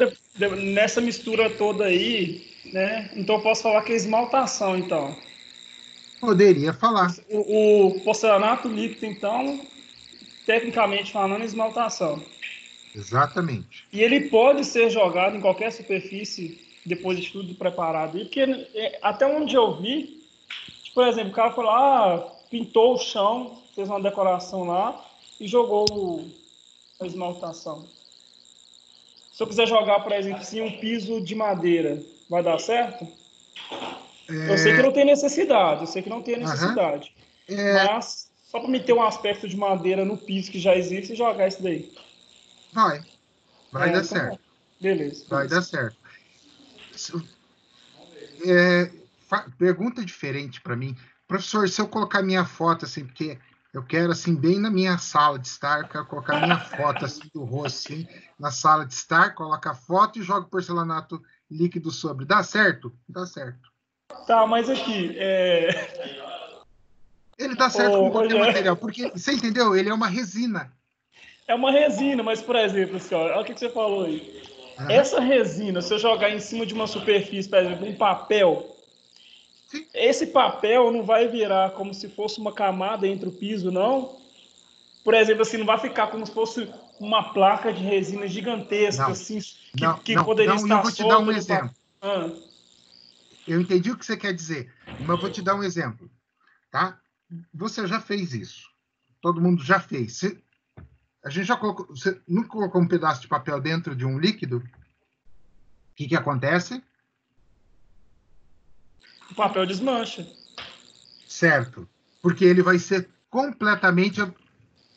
[SPEAKER 3] nessa mistura toda aí, né? Então eu posso falar que é esmaltação, então.
[SPEAKER 1] Poderia falar.
[SPEAKER 3] O porcelanato líquido, então, tecnicamente falando, é esmaltação.
[SPEAKER 1] Exatamente.
[SPEAKER 3] E ele pode ser jogado em qualquer superfície depois de tudo preparado. E porque até onde eu vi, por exemplo, o cara foi lá, pintou o chão, fez uma decoração lá e jogou a esmaltação. Se eu quiser jogar, por exemplo, assim, um piso de madeira, vai dar certo? Eu sei que não tem necessidade, eu sei que não tem
[SPEAKER 1] Aham.
[SPEAKER 3] necessidade. Mas só para me ter um aspecto de madeira no piso que já existe e jogar isso daí.
[SPEAKER 1] Vai dar
[SPEAKER 3] Então,
[SPEAKER 1] certo.
[SPEAKER 3] beleza,
[SPEAKER 1] Vai dar
[SPEAKER 3] beleza.
[SPEAKER 1] certo. Pergunta diferente para mim. Professor, se eu colocar minha foto assim, porque eu quero assim, bem na minha sala de estar, eu quero colocar minha foto assim, do rosto assim, na sala de estar, coloca a foto e joga porcelanato líquido sobre. Dá certo? Dá certo.
[SPEAKER 3] Tá, mas aqui,
[SPEAKER 1] Ele dá certo com qualquer
[SPEAKER 3] Rogério,
[SPEAKER 1] material, porque, você entendeu? Ele é uma resina.
[SPEAKER 3] é uma resina, mas, por exemplo, assim, olha o que você falou aí.
[SPEAKER 1] Aham.
[SPEAKER 3] Essa resina, se eu jogar em cima de uma superfície, por exemplo, um papel,
[SPEAKER 1] Sim.
[SPEAKER 3] esse papel não vai virar como se fosse uma camada entre o piso, não? Por exemplo, assim, não vai ficar como se fosse uma placa de resina gigantesca,
[SPEAKER 1] Não,
[SPEAKER 3] assim,
[SPEAKER 1] não,
[SPEAKER 3] que
[SPEAKER 1] não,
[SPEAKER 3] poderia
[SPEAKER 1] não. E eu
[SPEAKER 3] estar
[SPEAKER 1] vou te dar um
[SPEAKER 3] solta no papel.
[SPEAKER 1] exemplo.
[SPEAKER 3] Ah,
[SPEAKER 1] Eu entendi o que você quer dizer, mas eu vou te dar um exemplo, tá? Você já fez isso. Todo mundo já fez. A gente já colocou. Você nunca colocou um pedaço de papel dentro de um líquido? O que acontece?
[SPEAKER 3] o papel desmancha.
[SPEAKER 1] Certo. Porque ele vai ser completamente.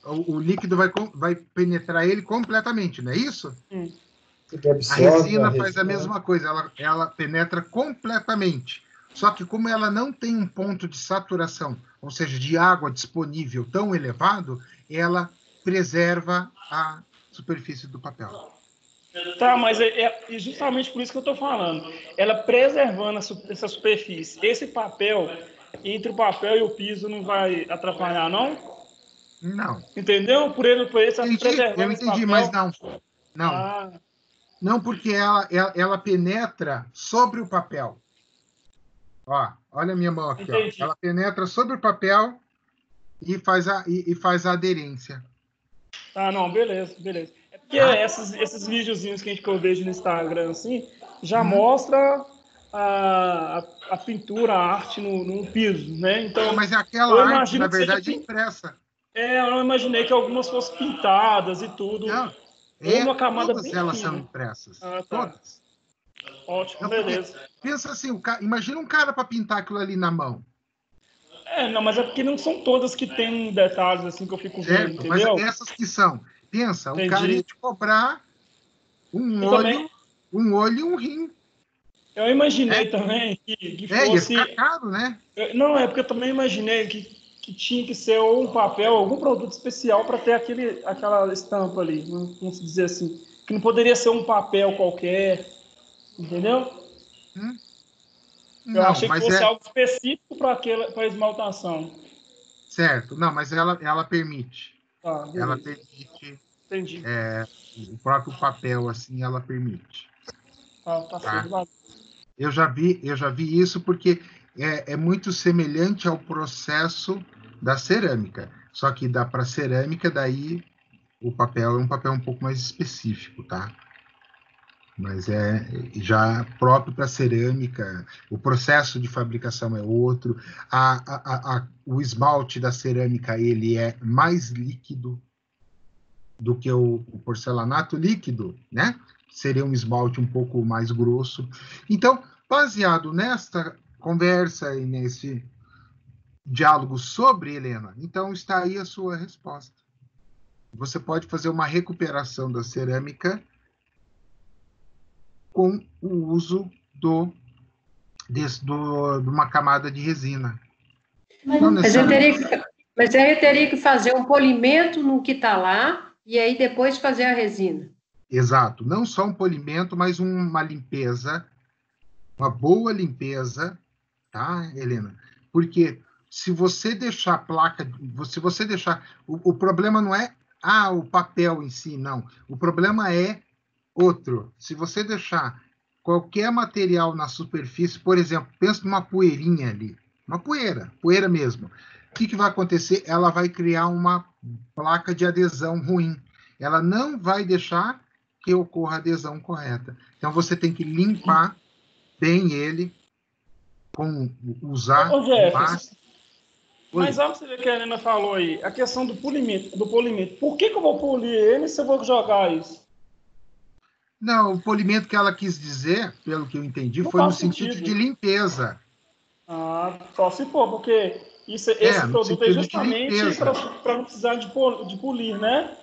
[SPEAKER 1] O líquido vai penetrar ele completamente, não é isso?
[SPEAKER 3] Hum.
[SPEAKER 4] Ele
[SPEAKER 1] A
[SPEAKER 4] absorve a
[SPEAKER 1] resina faz a
[SPEAKER 4] resina, né?
[SPEAKER 1] mesma coisa, ela penetra completamente. Só que, como ela não tem um ponto de saturação, ou seja, de água disponível tão elevado, ela preserva a superfície do papel.
[SPEAKER 3] Tá, mas é justamente por isso que eu estou falando. Ela preservando essa superfície. Esse papel, entre o papel e o piso, não vai atrapalhar, não?
[SPEAKER 1] Não.
[SPEAKER 3] Entendeu? Por ele estar
[SPEAKER 1] Eu
[SPEAKER 3] preservando esse
[SPEAKER 1] entendi, mas
[SPEAKER 3] papel.
[SPEAKER 1] não. Não.
[SPEAKER 3] Ah,
[SPEAKER 1] Não, porque ela penetra sobre o papel. Ó, olha a minha mão aqui, ó.
[SPEAKER 3] entendi.
[SPEAKER 1] Ela penetra sobre o papel e faz a aderência.
[SPEAKER 3] Ah, não, beleza, beleza. É porque
[SPEAKER 1] Tá?
[SPEAKER 3] esses videozinhos que eu vejo no Instagram, assim, já
[SPEAKER 1] Uhum.
[SPEAKER 3] mostra a pintura, a arte no piso, né?
[SPEAKER 1] Não,
[SPEAKER 3] Então,
[SPEAKER 1] mas aquela
[SPEAKER 3] eu
[SPEAKER 1] arte, na
[SPEAKER 3] imagino que seja
[SPEAKER 1] verdade, é impressa.
[SPEAKER 3] eu não imaginei que algumas fossem pintadas e tudo,
[SPEAKER 1] Não,
[SPEAKER 3] ou numa camada
[SPEAKER 1] todas
[SPEAKER 3] bem
[SPEAKER 1] elas são
[SPEAKER 3] fina.
[SPEAKER 1] impressas.
[SPEAKER 3] Ah, tá.
[SPEAKER 1] Todas.
[SPEAKER 3] Ótimo,
[SPEAKER 1] Não, porque,
[SPEAKER 3] beleza.
[SPEAKER 1] pensa assim, imagina um cara para pintar aquilo ali na mão,
[SPEAKER 3] Não, mas é porque não são todas que tem detalhes assim que eu fico vendo,
[SPEAKER 1] certo? Mas
[SPEAKER 3] entendeu?
[SPEAKER 1] essas que são, pensa, o cara ia
[SPEAKER 3] Entendi.
[SPEAKER 1] te cobrar um
[SPEAKER 3] E também,
[SPEAKER 1] olho, um olho e um rim.
[SPEAKER 3] eu imaginei também que
[SPEAKER 1] Ia ficar
[SPEAKER 3] fosse.
[SPEAKER 1] caro, né?
[SPEAKER 3] Não, é porque eu também imaginei que tinha que ser ou um papel, algum produto especial para ter aquela estampa ali, vamos dizer assim. Que não poderia ser um papel qualquer, entendeu?
[SPEAKER 1] Hum?
[SPEAKER 3] Eu
[SPEAKER 1] Não,
[SPEAKER 3] achei que
[SPEAKER 1] mas
[SPEAKER 3] fosse algo específico para a esmaltação.
[SPEAKER 1] certo. Não, mas ela permite.
[SPEAKER 3] Tá,
[SPEAKER 1] Ela
[SPEAKER 3] beleza.
[SPEAKER 1] permite
[SPEAKER 3] Entendi.
[SPEAKER 1] o próprio papel, assim, ela permite.
[SPEAKER 3] Tá
[SPEAKER 1] Tá?
[SPEAKER 3] show.
[SPEAKER 1] Eu já vi isso porque é muito semelhante ao processo da cerâmica. Só que para cerâmica, daí o papel é um papel um pouco mais específico, tá? Mas é já próprio para cerâmica, o processo de fabricação é outro. O esmalte da cerâmica ele é mais líquido do que o porcelanato líquido, né? Seria um esmalte um pouco mais grosso. Então, baseado nesta conversa e nesse diálogo sobre Helena, então está aí a sua resposta. Você pode fazer uma recuperação da cerâmica com o uso de uma camada de resina. Não
[SPEAKER 2] Mas eu
[SPEAKER 1] necessariamente.
[SPEAKER 2] teria que fazer um polimento no que está lá e aí depois fazer a resina.
[SPEAKER 1] Exato. Não só um polimento, mas uma limpeza, uma boa limpeza, tá, Helena? Porque se você deixar a placa, se você deixar. O problema não é o papel em si, não. O problema é outro. Se você deixar qualquer material na superfície, por exemplo, pensa numa poeirinha ali, uma poeira mesmo. O que vai acontecer? Ela vai criar uma placa de adesão ruim. Ela não vai deixar que ocorra a adesão correta. Então você tem que limpar bem ele, usar
[SPEAKER 3] Ô,
[SPEAKER 1] o
[SPEAKER 3] Jefferson,
[SPEAKER 1] máximo.
[SPEAKER 3] mas
[SPEAKER 1] Oi.
[SPEAKER 3] olha você ver que a Helena falou aí, a questão do polimento. Por que eu vou polir ele se eu vou jogar isso?
[SPEAKER 1] Não, o polimento que ela quis dizer, pelo que eu entendi,
[SPEAKER 3] Não
[SPEAKER 1] foi no
[SPEAKER 3] faz
[SPEAKER 1] sentido de
[SPEAKER 3] sentido.
[SPEAKER 1] limpeza.
[SPEAKER 3] Só se for, porque esse
[SPEAKER 1] No
[SPEAKER 3] produto é
[SPEAKER 1] sentido de
[SPEAKER 3] justamente
[SPEAKER 1] limpeza.
[SPEAKER 3] para não precisar de polir, né?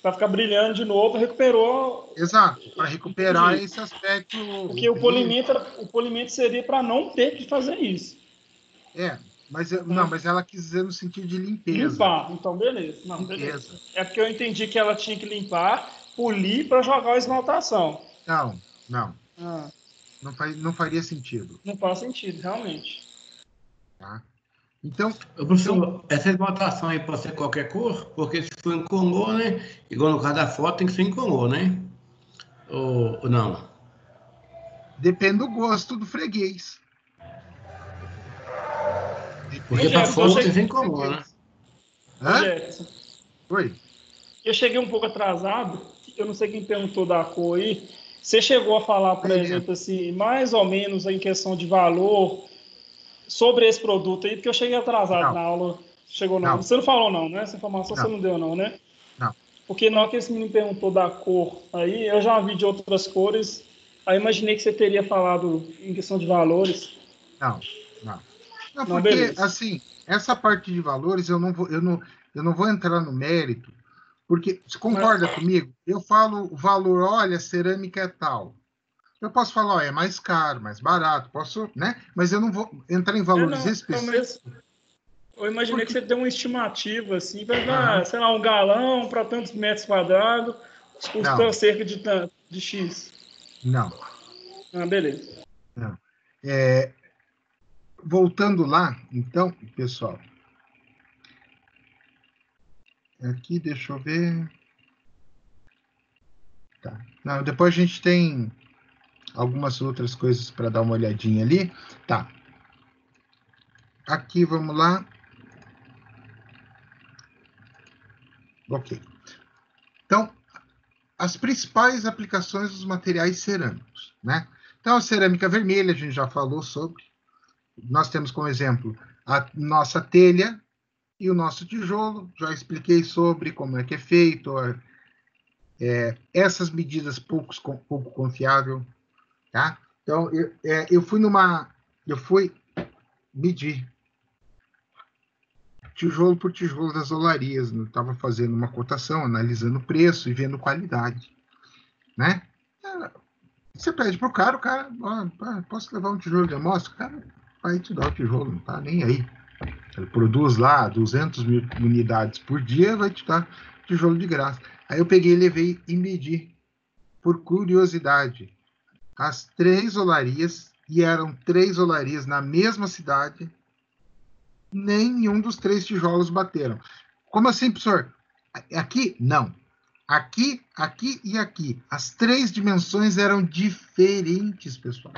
[SPEAKER 3] Para ficar brilhando de novo, recuperou.
[SPEAKER 1] Exato, para recuperar
[SPEAKER 3] Entendi.
[SPEAKER 1] esse aspecto
[SPEAKER 3] Porque o polimento seria para não ter que fazer isso.
[SPEAKER 1] É, não,
[SPEAKER 3] Né?
[SPEAKER 1] mas ela quis dizer no sentido de limpeza.
[SPEAKER 3] Limpar, então beleza. Não, beleza.
[SPEAKER 1] Limpeza.
[SPEAKER 3] É porque eu entendi que ela tinha que limpar, polir para jogar a esmaltação.
[SPEAKER 1] Não,
[SPEAKER 3] Ah,
[SPEAKER 1] não faria sentido,
[SPEAKER 3] não faz sentido, realmente.
[SPEAKER 1] tá? Então,
[SPEAKER 4] Professor, essa esmaltação aí pode ser qualquer cor? Porque se for incolor, né? Igual no caso da foto, tem que ser incolor, né? Ou não?
[SPEAKER 1] depende do gosto do freguês.
[SPEAKER 3] Ô,
[SPEAKER 4] Porque para
[SPEAKER 1] Depende do
[SPEAKER 3] Jefferson, eu
[SPEAKER 4] foto tem
[SPEAKER 1] gosto
[SPEAKER 4] que ser
[SPEAKER 1] do
[SPEAKER 4] incolor, né?
[SPEAKER 1] freguês.
[SPEAKER 3] Ô,
[SPEAKER 1] Hã?
[SPEAKER 3] Jefferson,
[SPEAKER 1] Oi?
[SPEAKER 3] eu cheguei um pouco atrasado, eu não sei quem perguntou da cor aí. Você chegou a falar, por
[SPEAKER 1] Oi, Helena.
[SPEAKER 3] exemplo, assim, mais ou menos em questão de valor sobre esse produto aí, porque eu cheguei atrasado
[SPEAKER 1] Não,
[SPEAKER 3] na aula. Chegou não.
[SPEAKER 1] não,
[SPEAKER 3] Você não falou não, né? Essa informação você
[SPEAKER 1] não,
[SPEAKER 3] não deu não, né?
[SPEAKER 1] não,
[SPEAKER 3] Porque na hora que esse menino perguntou da cor aí, eu já vi de outras cores, aí eu imaginei que você teria falado em questão de valores.
[SPEAKER 1] não, não. Não,
[SPEAKER 3] Não,
[SPEAKER 1] porque,
[SPEAKER 3] beleza.
[SPEAKER 1] assim, essa parte de valores eu não vou entrar no mérito, porque, você
[SPEAKER 3] Mas,
[SPEAKER 1] concorda comigo? Eu falo o valor, olha, cerâmica é tal. Eu posso falar, ó, é mais caro, mais barato, posso, né? Mas eu não vou entrar em valores
[SPEAKER 3] não,
[SPEAKER 1] específicos,
[SPEAKER 3] mas eu imaginei que
[SPEAKER 1] porque.
[SPEAKER 3] você deu uma estimativa, assim, vai
[SPEAKER 1] Aham,
[SPEAKER 3] dar, sei lá, um galão para tantos metros quadrados, custa
[SPEAKER 1] não,
[SPEAKER 3] cerca de tanto, de X.
[SPEAKER 1] não,
[SPEAKER 3] Beleza.
[SPEAKER 1] não. Voltando lá, então, pessoal, aqui, deixa eu ver. Tá. Não, depois a gente tem algumas outras coisas para dar uma olhadinha ali. Tá. Aqui, vamos lá. Ok. Então, as principais aplicações dos materiais cerâmicos, né? Então, a cerâmica vermelha, a gente já falou sobre. Nós temos como exemplo a nossa telha e o nosso tijolo. Já expliquei sobre como é que é feito, essas medidas pouco confiável, tá? Então, eu fui medir tijolo por tijolo das olarias, estava fazendo uma cotação, analisando o preço e vendo qualidade, né? Você pede pro cara, o cara, posso levar um tijolo de amostra? O cara vai te dar o tijolo, não tá nem aí. Ele produz lá 200 mil unidades por dia, vai te dar tijolo de graça. Aí eu peguei, levei e medi, por curiosidade, as 3 olarias e eram 3 olarias na mesma cidade, nenhum dos 3 tijolos bateram. Como assim, professor? Aqui? Não. Aqui, aqui e aqui. As 3 dimensões eram diferentes, pessoal.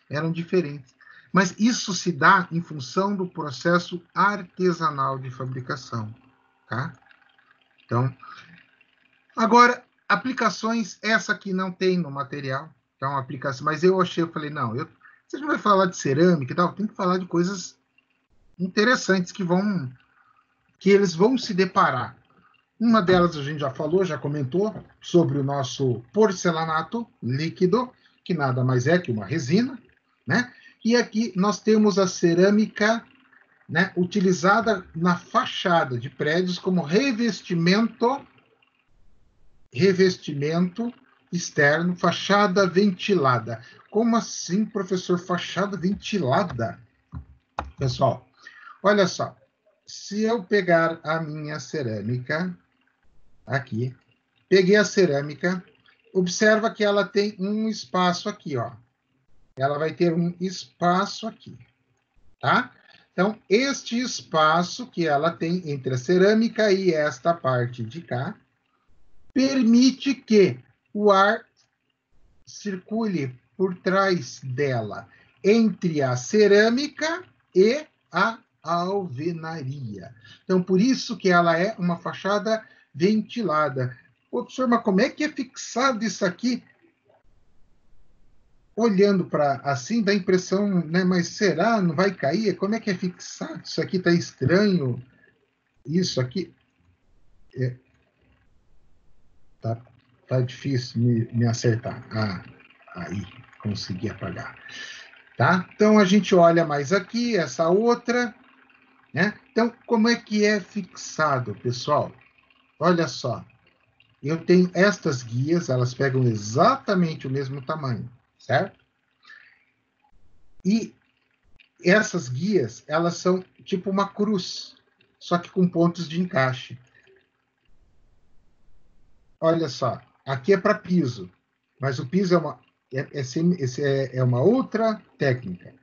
[SPEAKER 1] Eram diferentes. Mas isso se dá em função do processo artesanal de fabricação, tá? Então, agora, aplicações, essa aqui não tem no material, então, aplicação, mas eu falei, não, você não vai falar de cerâmica e tal, tem que falar de coisas interessantes que eles vão se deparar. Uma delas a gente já falou, já comentou, sobre o nosso porcelanato líquido, que nada mais é que uma resina, né? E aqui nós temos a cerâmica, né, utilizada na fachada de prédios como revestimento externo, fachada ventilada. Como assim, professor, fachada ventilada? Pessoal, olha só, se eu pegar a minha cerâmica, aqui, peguei a cerâmica, observa que ela tem um espaço aqui, ó. Ela vai ter um espaço aqui, tá? Então, este espaço que ela tem entre a cerâmica e esta parte de cá, permite que o ar circule por trás dela, entre a cerâmica e a alvenaria. Então, por isso que ela é uma fachada ventilada. Ô, professor, mas como é que é fixado isso aqui? Olhando para assim, dá a impressão, né? Mas será? Não vai cair? Como é que é fixado? Isso aqui está estranho. Isso aqui... Tá difícil me acertar. Aí, consegui apagar. Tá? Então, a gente olha mais aqui, essa outra, né? Então, como é que é fixado, pessoal? Olha só. Eu tenho estas guias, elas pegam exatamente o mesmo tamanho, certo? E essas guias, elas são tipo uma cruz, só que com pontos de encaixe. Olha só, aqui é para piso, mas o piso é uma outra técnica.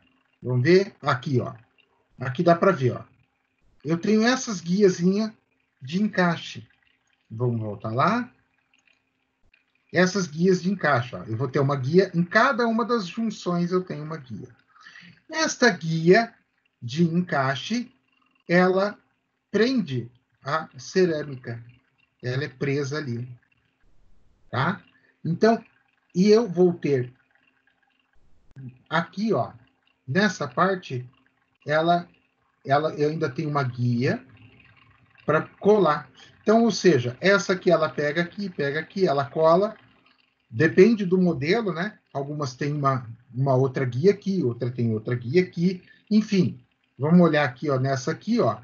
[SPEAKER 1] Vamos ver aqui, ó. Aqui dá para ver, ó. Eu tenho essas guiazinhas de encaixe. Vamos voltar lá. Essas guias de encaixe, ó. Eu vou ter uma guia, em cada uma das junções eu tenho uma guia. Esta guia de encaixe, ela prende a cerâmica. Ela é presa ali. Tá? Então, e eu vou ter aqui, ó, nessa parte, eu ainda tenho uma guia para colar. Então, ou seja, essa aqui ela pega aqui, ela cola. Depende do modelo, né? Algumas têm uma outra guia aqui, outra tem outra guia aqui. Enfim, vamos olhar aqui, ó, nessa aqui, ó.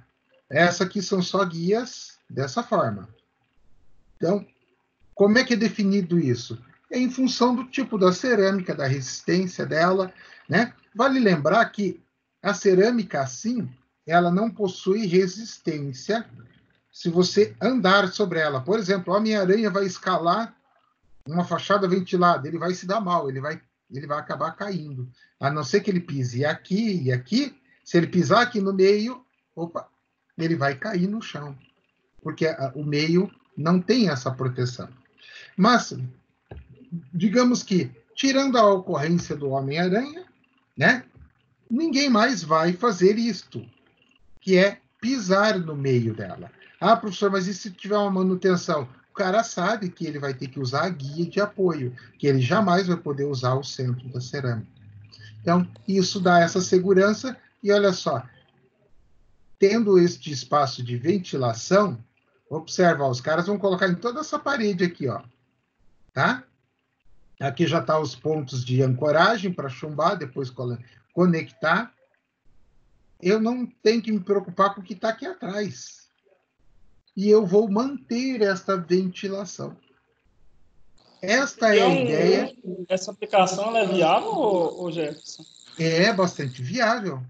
[SPEAKER 1] Essa aqui são só guias dessa forma. Então, como é que é definido isso? É em função do tipo da cerâmica, da resistência dela, né? Vale lembrar que a cerâmica, assim, ela não possui resistência se você andar sobre ela. Por exemplo, a minha aranha vai escalar uma fachada ventilada, ele vai se dar mal, ele vai acabar caindo. A não ser que ele pise aqui e aqui, se ele pisar aqui no meio, opa, ele vai cair no chão, porque o meio não tem essa proteção. Mas, digamos que, tirando a ocorrência do Homem-Aranha, né, ninguém mais vai fazer isto, que é pisar no meio dela. Ah, professor, mas e se tiver uma manutenção? O cara sabe que ele vai ter que usar a guia de apoio, que ele jamais vai poder usar o centro da cerâmica. Então, isso dá essa segurança, e olha só, tendo este espaço de ventilação, observa, ó, os caras vão colocar em toda essa parede aqui, ó, tá? Aqui já tá os pontos de ancoragem para chumbar, depois conectar. Eu não tenho que me preocupar com o que está aqui atrás. E eu vou manter esta ventilação. Esta é a ideia.
[SPEAKER 3] Essa aplicação ela é viável, ô Jefferson?
[SPEAKER 1] É bastante viável.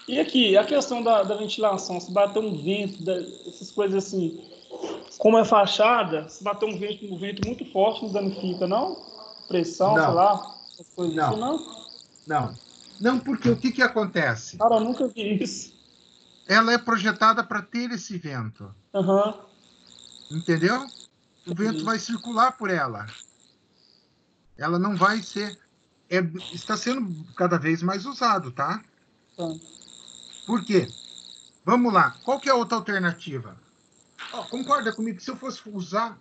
[SPEAKER 3] E aqui, a questão da ventilação, se bater um vento, essas coisas assim, como é fachada, se bater um vento muito forte, não danifica, não? Pressão,
[SPEAKER 1] Não.
[SPEAKER 3] sei lá, essas coisas
[SPEAKER 1] Não.
[SPEAKER 3] assim, não?
[SPEAKER 1] Não. Não, porque o que acontece?
[SPEAKER 3] Cara, eu nunca vi isso.
[SPEAKER 1] Ela é projetada para ter esse vento.
[SPEAKER 3] Aham.
[SPEAKER 1] Entendeu? O vento vai circular por ela. Ela não vai ser... está sendo cada vez mais usado, tá?
[SPEAKER 3] Tá.
[SPEAKER 1] Por quê? Vamos lá. Qual que é a outra alternativa? Concorda comigo que se eu fosse usar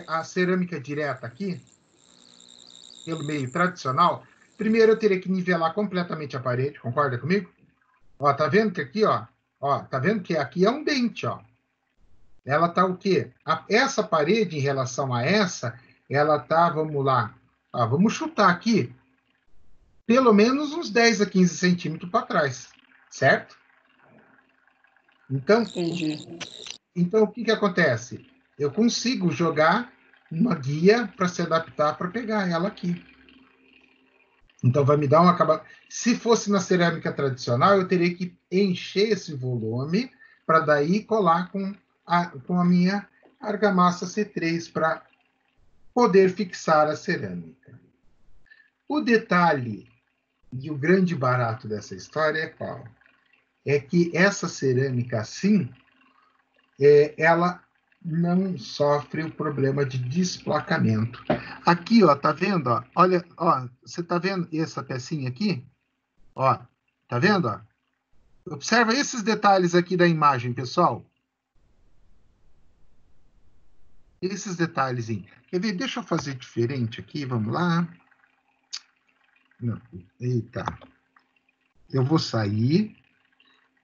[SPEAKER 1] a cerâmica direta aqui, pelo meio tradicional, primeiro eu teria que nivelar completamente a parede, concorda comigo? Ó, tá vendo que aqui, ó, tá vendo que aqui é um dente, ó. Ela tá o quê? Essa parede em relação a essa, ela tá, vamos lá, vamos chutar aqui, pelo menos uns 10 a 15 centímetros para trás, certo? Então,
[SPEAKER 3] Entendi.
[SPEAKER 1] Então, o que acontece? Eu consigo jogar uma guia para se adaptar para pegar ela aqui. Então, vai me dar um acabamento. Se fosse na cerâmica tradicional, eu teria que encher esse volume para daí colar com a minha argamassa C3 para poder fixar a cerâmica. O detalhe e o grande barato dessa história é qual? É que essa cerâmica assim, ela não sofre o problema de desplacamento. Aqui, ó, tá vendo? Ó? Olha, ó, você tá vendo essa pecinha aqui? Ó, tá vendo? Ó? Observa esses detalhes aqui da imagem, pessoal. Esses detalhes. Quer ver? Deixa eu fazer diferente aqui, vamos lá. Não, eita. Eu vou sair,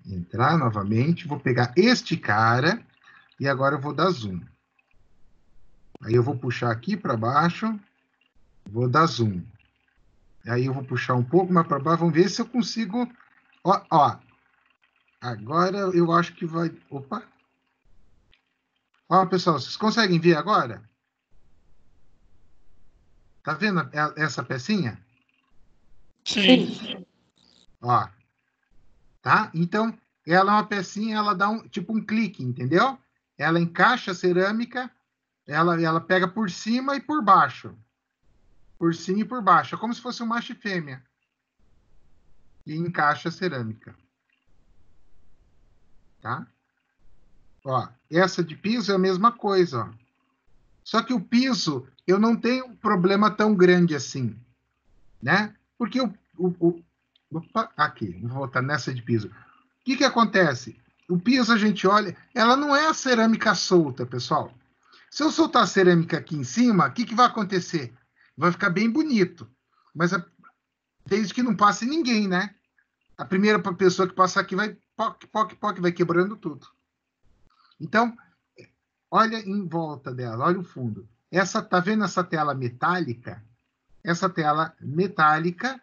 [SPEAKER 1] entrar novamente, vou pegar este cara e agora eu vou dar zoom. Aí eu vou puxar aqui para baixo, vou dar zoom. Aí eu vou puxar um pouco mais para baixo, vamos ver se eu consigo... Ó, agora eu acho que vai... Opa! Ó, pessoal, vocês conseguem ver agora? Tá vendo essa pecinha?
[SPEAKER 3] Sim.
[SPEAKER 1] Ó, tá? Então, ela é uma pecinha, ela dá tipo um clique, entendeu? Ela encaixa a cerâmica, ela pega por cima e por baixo. Por cima e por baixo. É como se fosse um macho e fêmea. E encaixa a cerâmica. Tá? Ó, essa de piso é a mesma coisa, ó. Só que o piso, eu não tenho um problema tão grande assim, né? Porque opa, aqui, vou voltar nessa de piso. O que acontece? O piso, a gente olha, ela não é a cerâmica solta, pessoal. Se eu soltar a cerâmica aqui em cima, o que vai acontecer? Vai ficar bem bonito. Mas desde que não passe ninguém, né? A primeira pessoa que passar aqui vai poc, vai quebrando tudo. Então, olha em volta dela, olha o fundo. Tá vendo essa tela metálica? Essa tela metálica,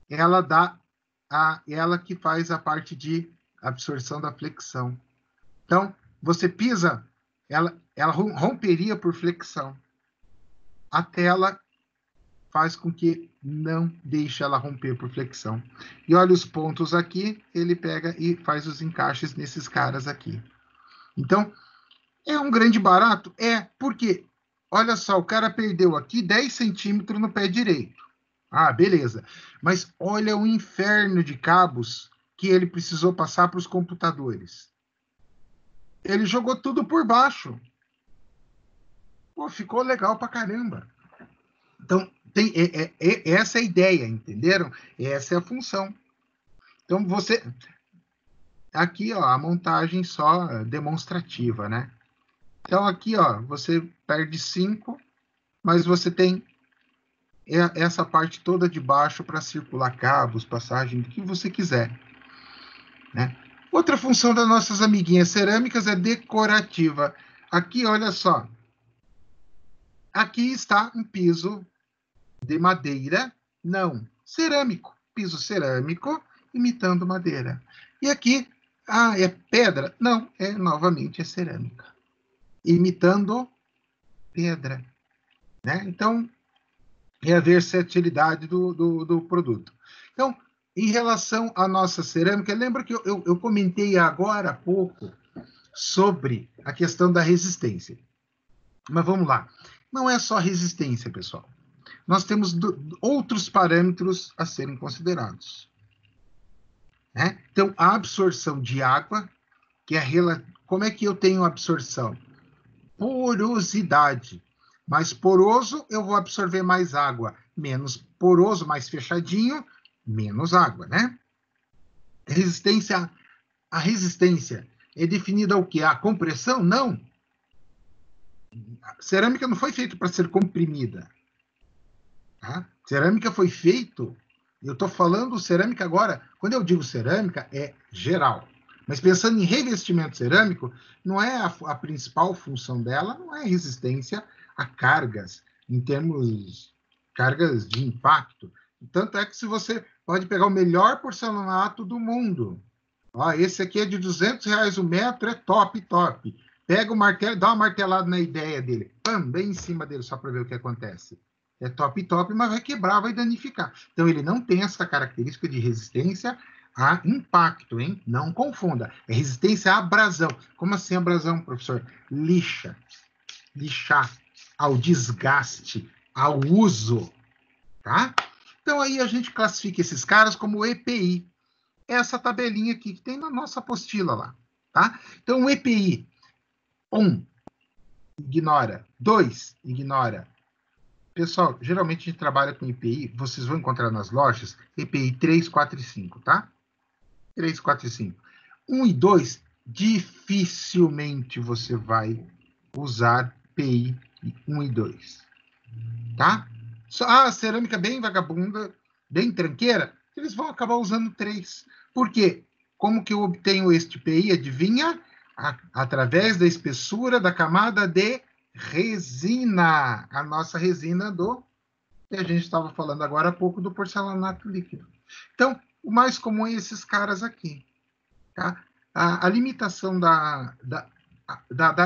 [SPEAKER 1] ela que faz a parte de absorção da flexão. Então, você pisa, ela romperia por flexão. A tela faz com que não deixe ela romper por flexão. E olha os pontos aqui, ele pega e faz os encaixes nesses caras aqui. Então, é um grande barato? Porque, olha só, o cara perdeu aqui 10 centímetros no pé direito. Ah, beleza. Mas olha o inferno de cabos que ele precisou passar para os computadores. Ele jogou tudo por baixo. Pô, ficou legal pra caramba. Então, essa é a ideia, entenderam? Essa é a função. Então, aqui, ó, a montagem só demonstrativa, né? Então, aqui, ó, você perde 5, mas você tem essa parte toda de baixo para circular cabos, passagem, o que você quiser, né? Outra função das nossas amiguinhas cerâmicas é decorativa. Aqui, olha só. Aqui está um piso de madeira, não, cerâmico. Piso cerâmico imitando madeira. E aqui, é pedra? Não, novamente é cerâmica. Imitando pedra, né? Então, é a versatilidade do produto. Então, em relação à nossa cerâmica, lembra que eu comentei agora há pouco sobre a questão da resistência. Mas vamos lá. Não é só resistência, pessoal. nós temos outros parâmetros a serem considerados. Né? Então, a absorção de água, que é como é que eu tenho absorção? Porosidade. Mais poroso, eu vou absorver mais água. Menos poroso, mais fechadinho, menos água, né? A resistência é definida o quê? A compressão? Não. A cerâmica não foi feita para ser comprimida. Tá? Cerâmica foi feito, eu estou falando cerâmica agora, quando eu digo cerâmica, é geral. Mas pensando em revestimento cerâmico, não é a principal função dela, não é resistência a cargas, em termos cargas de impacto. Tanto é que se você pode pegar o melhor porcelanato do mundo, ó, esse aqui é de R$200 o metro, é top, top. Pega o martelo, dá uma martelada na ideia dele, pam, bem em cima dele, só para ver o que acontece. É top, top, mas vai quebrar, vai danificar. Então, ele não tem essa característica de resistência a impacto, hein? Não confunda. É resistência à abrasão. Como assim abrasão, professor? Lixar, ao desgaste, ao uso, tá? Então, aí a gente classifica esses caras como EPI. Essa tabelinha aqui que tem na nossa apostila lá, tá? Então, o EPI 1, ignora. 2, ignora. Pessoal, geralmente a gente trabalha com EPI, vocês vão encontrar nas lojas, EPI 3, 4 e 5, tá? 3, 4 e 5. 1 e 2, dificilmente você vai usar PI 1 e 2, tá? Cerâmica bem vagabunda, bem tranqueira, eles vão acabar usando 3. Por quê? Como que eu obtenho este PI? Adivinha? Através da espessura da camada de resina. A nossa resina que a gente estava falando agora há pouco do porcelanato líquido. Então, o mais comum é esses caras aqui. Tá? A limitação da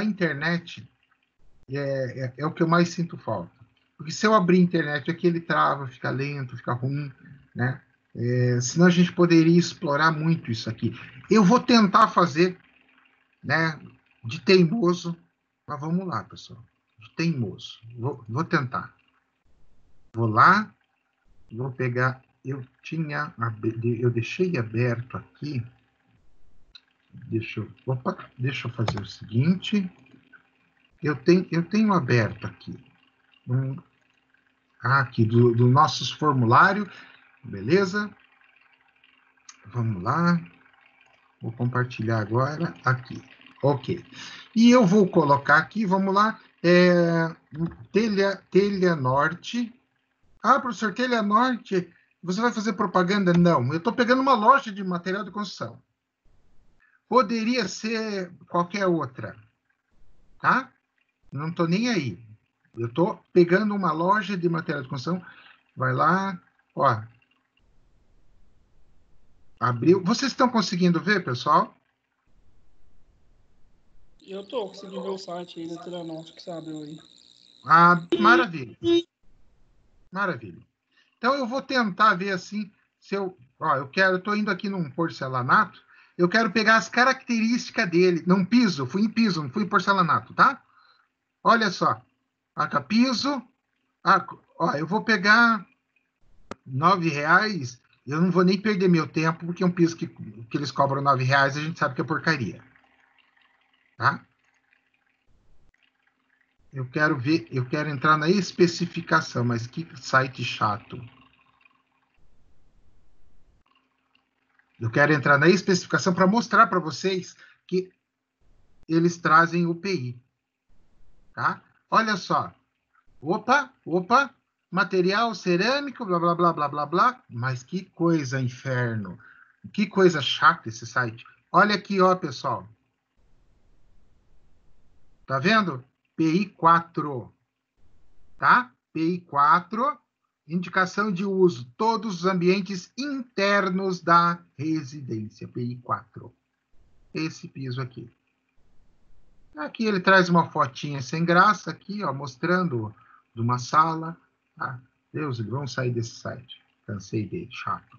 [SPEAKER 1] internet é o que eu mais sinto falta. Porque se eu abrir a internet aqui, ele trava, fica lento, fica ruim, né? Senão a gente poderia explorar muito isso aqui. Eu vou tentar fazer, né, de teimoso, mas vamos lá, pessoal. De teimoso. Vou tentar. Vou lá, vou pegar... Eu deixei aberto aqui. Deixa eu fazer o seguinte. Eu tenho aberto aqui. Aqui, do nossos formulário. Beleza? Vamos lá. Vou compartilhar agora aqui. Ok. E eu vou colocar aqui, vamos lá, Telha Norte. Professor, Telha Norte, você vai fazer propaganda? Não, eu estou pegando uma loja de material de construção. Poderia ser qualquer outra, tá? Não estou nem aí. Eu estou pegando uma loja de material de construção. Vai lá, ó. Abriu. Vocês estão conseguindo ver, pessoal?
[SPEAKER 3] Eu estou conseguindo ver o site aí da Telha Norte que você abriu aí.
[SPEAKER 1] Maravilha. Maravilha. Então, eu vou tentar ver assim, se eu estou indo aqui num porcelanato, eu quero pegar as características dele. Não piso, fui em piso, não fui em porcelanato, tá? Olha só. Piso. Eu vou pegar R$9. Eu não vou nem perder meu tempo, porque um piso que eles cobram R$9, a gente sabe que é porcaria. Tá? Eu quero entrar na especificação, mas que site chato. Eu quero entrar na especificação para mostrar para vocês que eles trazem o PI. Tá? Olha só. Opa, material cerâmico, blá, blá, blá, blá, blá, blá. Mas que coisa, inferno. Que coisa chata esse site. Olha aqui, ó, pessoal. Tá vendo? PI 4. Tá? PI 4. Indicação de uso. Todos os ambientes internos da residência. PI 4. Esse piso aqui. Aqui ele traz uma fotinha sem graça aqui, ó, mostrando de uma sala. Deus, vamos sair desse site. Cansei dele, chato.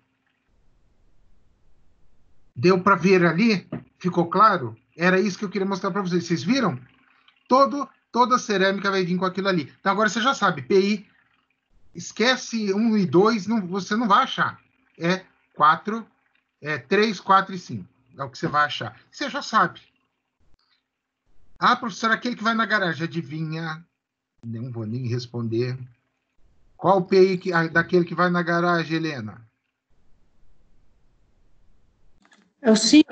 [SPEAKER 1] Deu para ver ali? Ficou claro? Era isso que eu queria mostrar para vocês. Vocês viram? Toda cerâmica vai vir com aquilo ali. Então agora você já sabe, PI Esquece 1 e 2, você não vai achar. É 4, 3, 4 e 5. É o que você vai achar. Você já sabe. Ah, professor, aquele que vai na garagem, adivinha? Não vou nem responder. Qual o PI daquele que vai na garagem, Helena?
[SPEAKER 2] É o 5.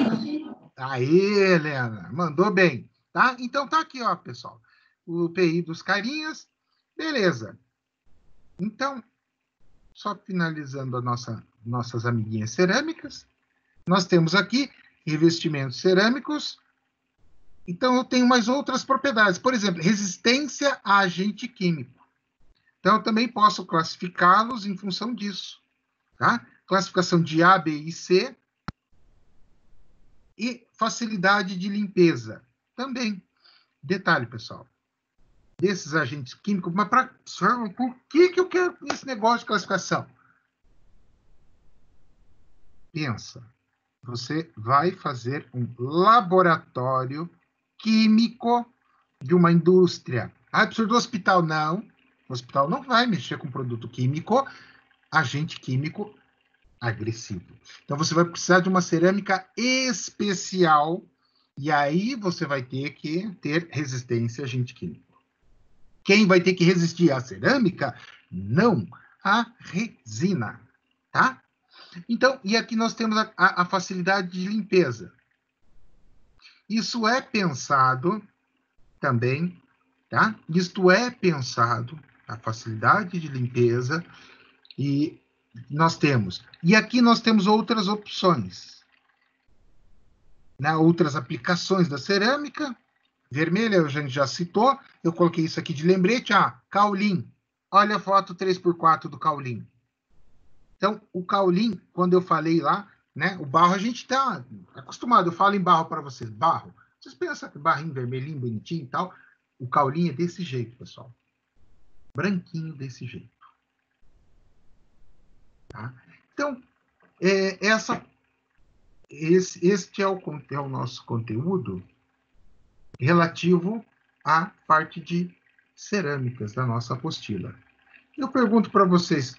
[SPEAKER 1] Aí, Helena, mandou bem. Tá? Então tá aqui, ó, pessoal. O PI dos carinhas. Beleza. Então, só finalizando nossas amiguinhas cerâmicas, nós temos aqui revestimentos cerâmicos. Então, eu tenho mais outras propriedades. Por exemplo, resistência a agente químico. Então, eu também posso classificá-los em função disso. Tá? Classificação de A, B e C. E facilidade de limpeza. Também. Detalhe, pessoal. Desses agentes químicos, mas por que eu quero esse negócio de classificação? Pensa. Você vai fazer um laboratório químico de uma indústria. Ah, precisa do hospital? Não. O hospital não vai mexer com produto químico, agente químico agressivo. Então, você vai precisar de uma cerâmica especial e aí você vai ter que ter resistência a agente químico. Quem vai ter que resistir à cerâmica? Não, a resina, tá? Então, e aqui nós temos a facilidade de limpeza. Isso é pensado também, tá? Isto é pensado, a facilidade de limpeza, e nós temos. E aqui nós temos outras opções, né? Outras aplicações da cerâmica. Vermelha, a gente já citou. Eu coloquei isso aqui de lembrete. Kaolin. Olha a foto 3x4 do Kaolin. Então, o Kaolin, quando eu falei lá, né, o barro, a gente está acostumado. Eu falo em barro para vocês. Barro. Vocês pensam que barrinho vermelhinho, bonitinho e tal. O Kaolin é desse jeito, pessoal. Branquinho desse jeito. Tá? Então, este é o nosso conteúdo relativo à parte de cerâmicas da nossa apostila. Eu pergunto para vocês,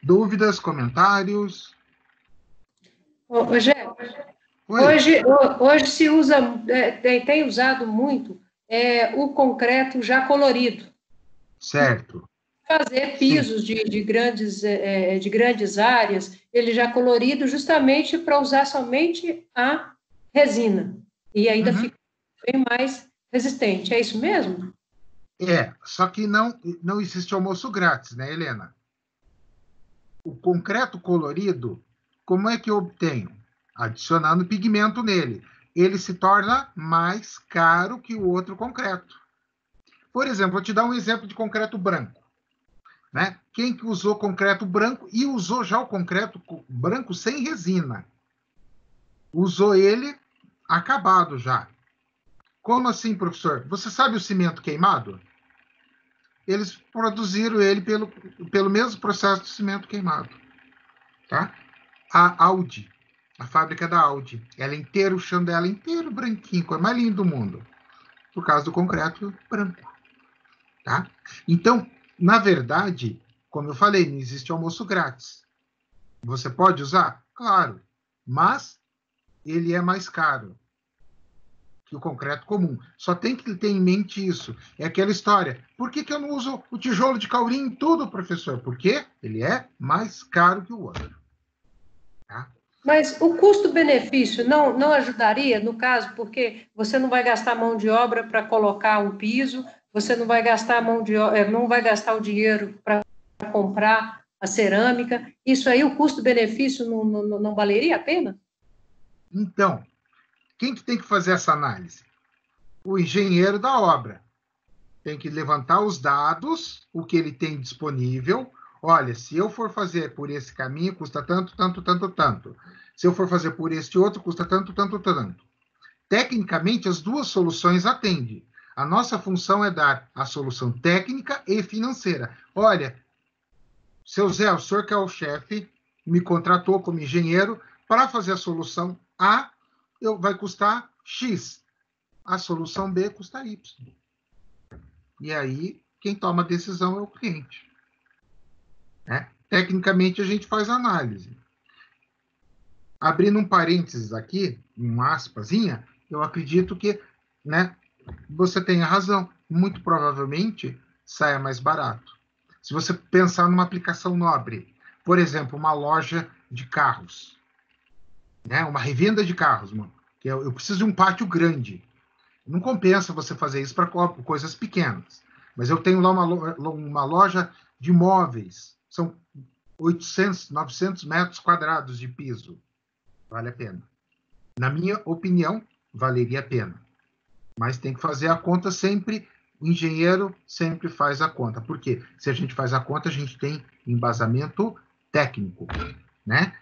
[SPEAKER 1] dúvidas, comentários?
[SPEAKER 2] Rogério, hoje se usa, tem usado muito o concreto já colorido.
[SPEAKER 1] Certo.
[SPEAKER 2] Fazer pisos de grandes áreas, ele já colorido, justamente para usar somente a resina. E ainda fica bem mais resistente. É isso mesmo?
[SPEAKER 1] Só que não existe almoço grátis, né, Helena? O concreto colorido, como é que eu obtenho? Adicionando pigmento nele. Ele se torna mais caro que o outro concreto. Por exemplo, vou te dar um exemplo de concreto branco. Né? Quem que usou concreto branco e usou já o concreto branco sem resina? Usou ele acabado já. Como assim, professor? Você sabe o cimento queimado? Eles produziram ele pelo mesmo processo do cimento queimado. Tá? A Audi, a fábrica da Audi, ela é inteira, o chão dela é inteiro branquinho, coisa mais linda do mundo, por causa do concreto branco. Tá? Então, na verdade, como eu falei, não existe almoço grátis. Você pode usar? Claro, mas ele é mais caro que o concreto comum. Só tem que ter em mente isso. É aquela história. Por que eu não uso o tijolo de Kaolin em tudo, professor? Porque ele é mais caro que o outro. Tá?
[SPEAKER 2] Mas o custo-benefício não ajudaria, no caso, porque você não vai gastar mão de obra para colocar um piso, você não vai gastar não vai gastar o dinheiro para comprar a cerâmica. Isso aí, o custo-benefício não valeria a pena?
[SPEAKER 1] Então, quem que tem que fazer essa análise? O engenheiro da obra. Tem que levantar os dados, o que ele tem disponível. Olha, se eu for fazer por esse caminho, custa tanto, tanto, tanto, tanto. Se eu for fazer por este outro, custa tanto, tanto, tanto. Tecnicamente, as duas soluções atendem. A nossa função é dar a solução técnica e financeira. Olha, seu Zé, o senhor que é o chefe, me contratou como engenheiro para fazer a solução A, vai custar X. A solução B custa Y. E aí, quem toma a decisão é o cliente. né? Tecnicamente, a gente faz análise. Abrindo um parênteses aqui, uma aspasinha, eu acredito que, né, você tenha razão. Muito provavelmente saia mais barato. Se você pensar numa aplicação nobre, por exemplo, uma loja de carros, né, uma revenda de carros, mano, que eu preciso de um pátio grande. Não compensa você fazer isso para coisas pequenas. Mas eu tenho lá uma loja de móveis, são 800, 900 metros quadrados de piso. Vale a pena. Na minha opinião, valeria a pena. Mas tem que fazer a conta sempre. O engenheiro sempre faz a conta. Por quê? Se a gente faz a conta, a gente tem embasamento técnico, né?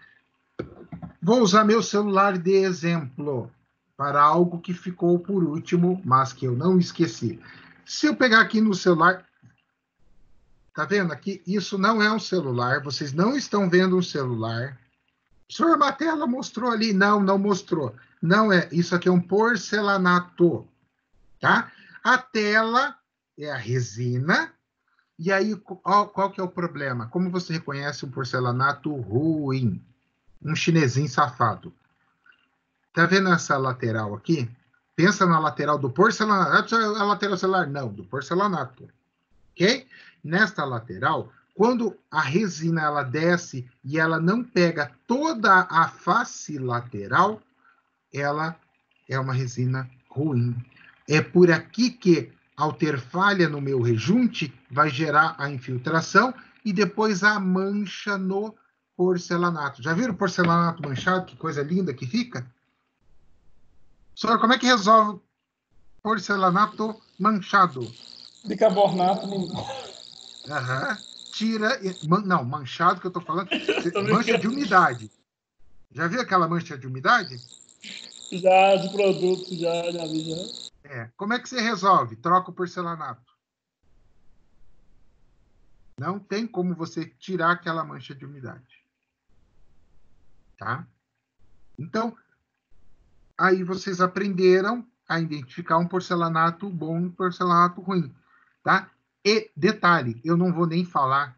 [SPEAKER 1] Vou usar meu celular de exemplo para algo que ficou por último, mas que eu não esqueci. Se eu pegar aqui no celular, tá vendo aqui? Isso não é um celular, vocês não estão vendo um celular. O senhor Matela mostrou ali. Não, não mostrou. Não é. Isso aqui é um porcelanato, tá? A tela é a resina. E aí, qual que é o problema? Como você reconhece um porcelanato ruim? Um chinesinho safado. Tá vendo essa lateral aqui? Pensa na lateral do porcelanato. A lateral celular? Não, do porcelanato. Ok? Nesta lateral, quando a resina ela desce e ela não pega toda a face lateral, ela é uma resina ruim. É por aqui que, ao ter falha no meu rejunte, vai gerar a infiltração e depois a mancha no porcelanato. Já viram porcelanato manchado? Que coisa linda que fica? Senhor, como é que resolve porcelanato manchado?
[SPEAKER 3] Bicarbonato.
[SPEAKER 1] Aham. Tira. Não, manchado que eu estou falando. Mancha de umidade. Já viu aquela mancha de umidade?
[SPEAKER 3] Já, de produto, já vi, já.
[SPEAKER 1] É. Como é que você resolve? Troca o porcelanato. Não tem como você tirar aquela mancha de umidade. Tá? Então, aí vocês aprenderam a identificar um porcelanato bom e um porcelanato ruim. Tá? E, detalhe, eu não vou nem falar,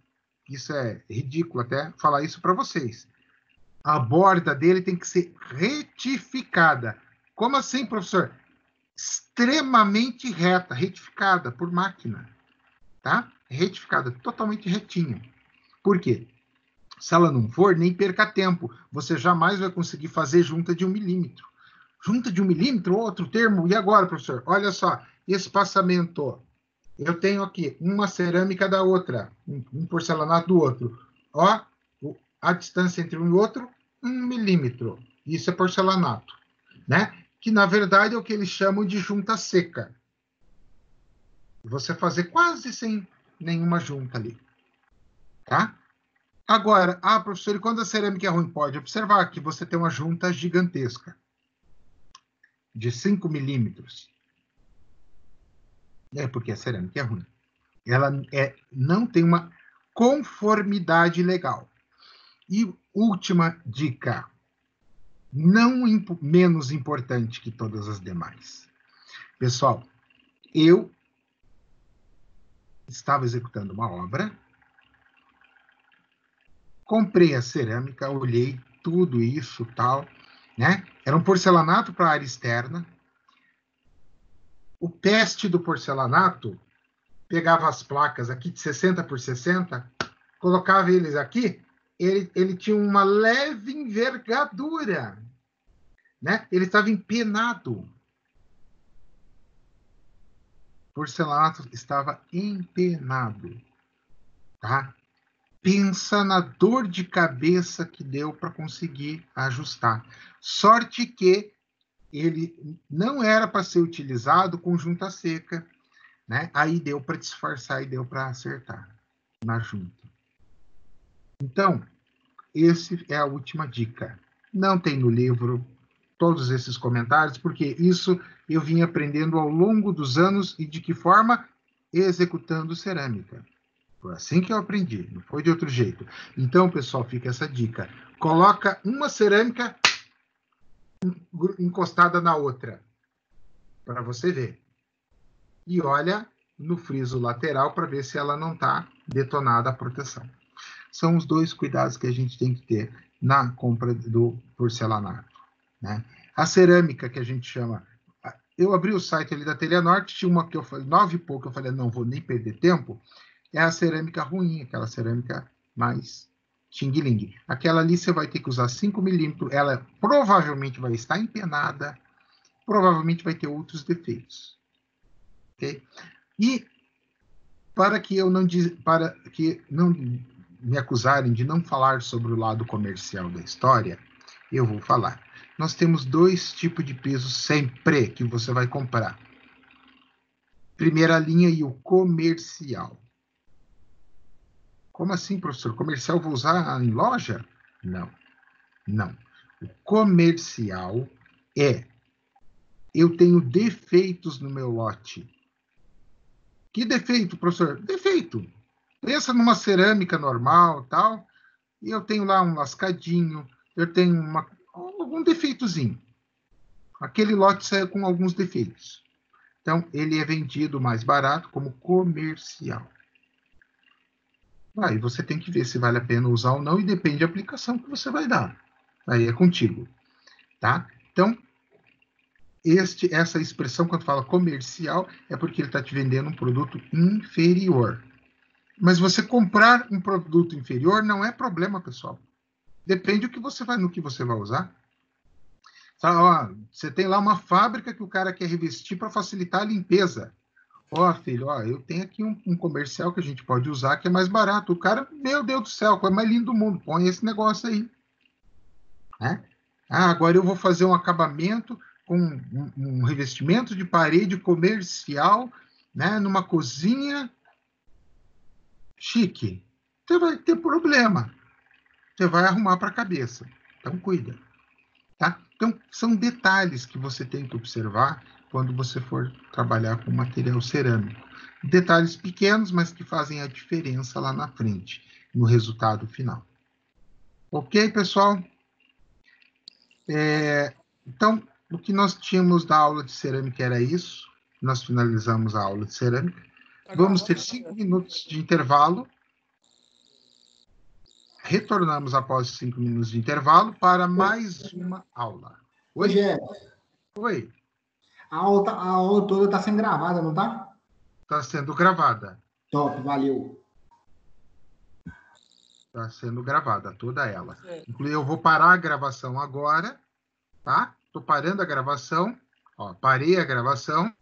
[SPEAKER 1] isso é ridículo até, falar isso para vocês. A borda dele tem que ser retificada. Como assim, professor? Extremamente reta, retificada por máquina. Tá? Retificada, totalmente retinha. Por quê? Se ela não for, nem perca tempo. Você jamais vai conseguir fazer junta de 1 milímetro. Junta de 1 milímetro, outro termo. E agora, professor? Olha só, espaçamento. Eu tenho aqui uma cerâmica da outra, um porcelanato do outro. Ó, a distância entre um e outro, 1 milímetro. Isso é porcelanato, né? Que, na verdade, é o que eles chamam de junta seca. Você fazer quase sem nenhuma junta ali, tá? Agora, professor, e quando a cerâmica é ruim? Pode observar que você tem uma junta gigantesca, de 5 milímetros. É porque a cerâmica é ruim. Ela não tem uma conformidade legal. E última dica, não menos importante que todas as demais. Pessoal, eu estava executando uma obra, comprei a cerâmica, olhei tudo isso, tal, né? Era um porcelanato para a área externa. O teste do porcelanato, pegava as placas aqui de 60 por 60, colocava eles aqui, ele tinha uma leve envergadura, né? Ele estava empenado. O porcelanato estava empenado, tá? Pensa na dor de cabeça que deu para conseguir ajustar. Sorte que ele não era para ser utilizado com junta seca, né? Aí deu para disfarçar e deu para acertar na junta. Então, essa é a última dica. Não tem no livro todos esses comentários, porque isso eu vim aprendendo ao longo dos anos e de que forma? Executando cerâmica. Foi assim que eu aprendi, não foi de outro jeito. Então, pessoal, fica essa dica. Coloca uma cerâmica encostada na outra, para você ver. E olha no friso lateral para ver se ela não está detonada a proteção. são os 2 cuidados que a gente tem que ter na compra do porcelanato, né? A cerâmica, que a gente chama... Eu abri o site ali da Telenorte, tinha uma que eu falei, 9 e pouco, eu falei, não vou nem perder tempo, é a cerâmica ruim, aquela cerâmica mais xing-ling. Aquela ali você vai ter que usar 5 milímetros, ela provavelmente vai estar empenada, provavelmente vai ter outros defeitos. Ok? E para que não me acusarem de não falar sobre o lado comercial da história, eu vou falar. Nós temos 2 tipos de peso sempre que você vai comprar. Primeira linha e o comercial. Como assim, professor? Comercial vou usar em loja? Não, não. O comercial eu tenho defeitos no meu lote. Que defeito, professor? Defeito. Pensa numa cerâmica normal, tal, e eu tenho lá um lascadinho, eu tenho algum defeitozinho. Aquele lote saiu com alguns defeitos. Então, ele é vendido mais barato como comercial. Aí você tem que ver se vale a pena usar ou não, e depende da aplicação que você vai dar. Aí é contigo. Tá? Então, essa expressão, quando fala comercial, é porque ele está te vendendo um produto inferior. Mas você comprar um produto inferior não é problema, pessoal. Depende no que você vai usar. Ó, você tem lá uma fábrica que o cara quer revestir para facilitar a limpeza. Ó, filho, eu tenho aqui um comercial que a gente pode usar que é mais barato. O cara, meu Deus do céu, é mais lindo do mundo. Põe esse negócio aí. Né? Agora eu vou fazer um acabamento com um revestimento de parede comercial, né, numa cozinha chique. Você vai ter problema. Você vai arrumar para a cabeça. Então, cuida. Tá? Então, são detalhes que você tem que observar quando você for trabalhar com material cerâmico. Detalhes pequenos, mas que fazem a diferença lá na frente, no resultado final. Ok, pessoal? Então, o que nós tínhamos da aula de cerâmica era isso. Nós finalizamos a aula de cerâmica. Vamos ter 5 minutos de intervalo. Retornamos após 5 minutos de intervalo para mais uma aula. Oi? Oi.
[SPEAKER 5] A aula toda está sendo gravada, não está?
[SPEAKER 1] Está sendo gravada.
[SPEAKER 5] Top, valeu.
[SPEAKER 1] Está sendo gravada, toda ela. Inclusive, eu vou parar a gravação agora, tá? Estou parando a gravação. Ó, parei a gravação.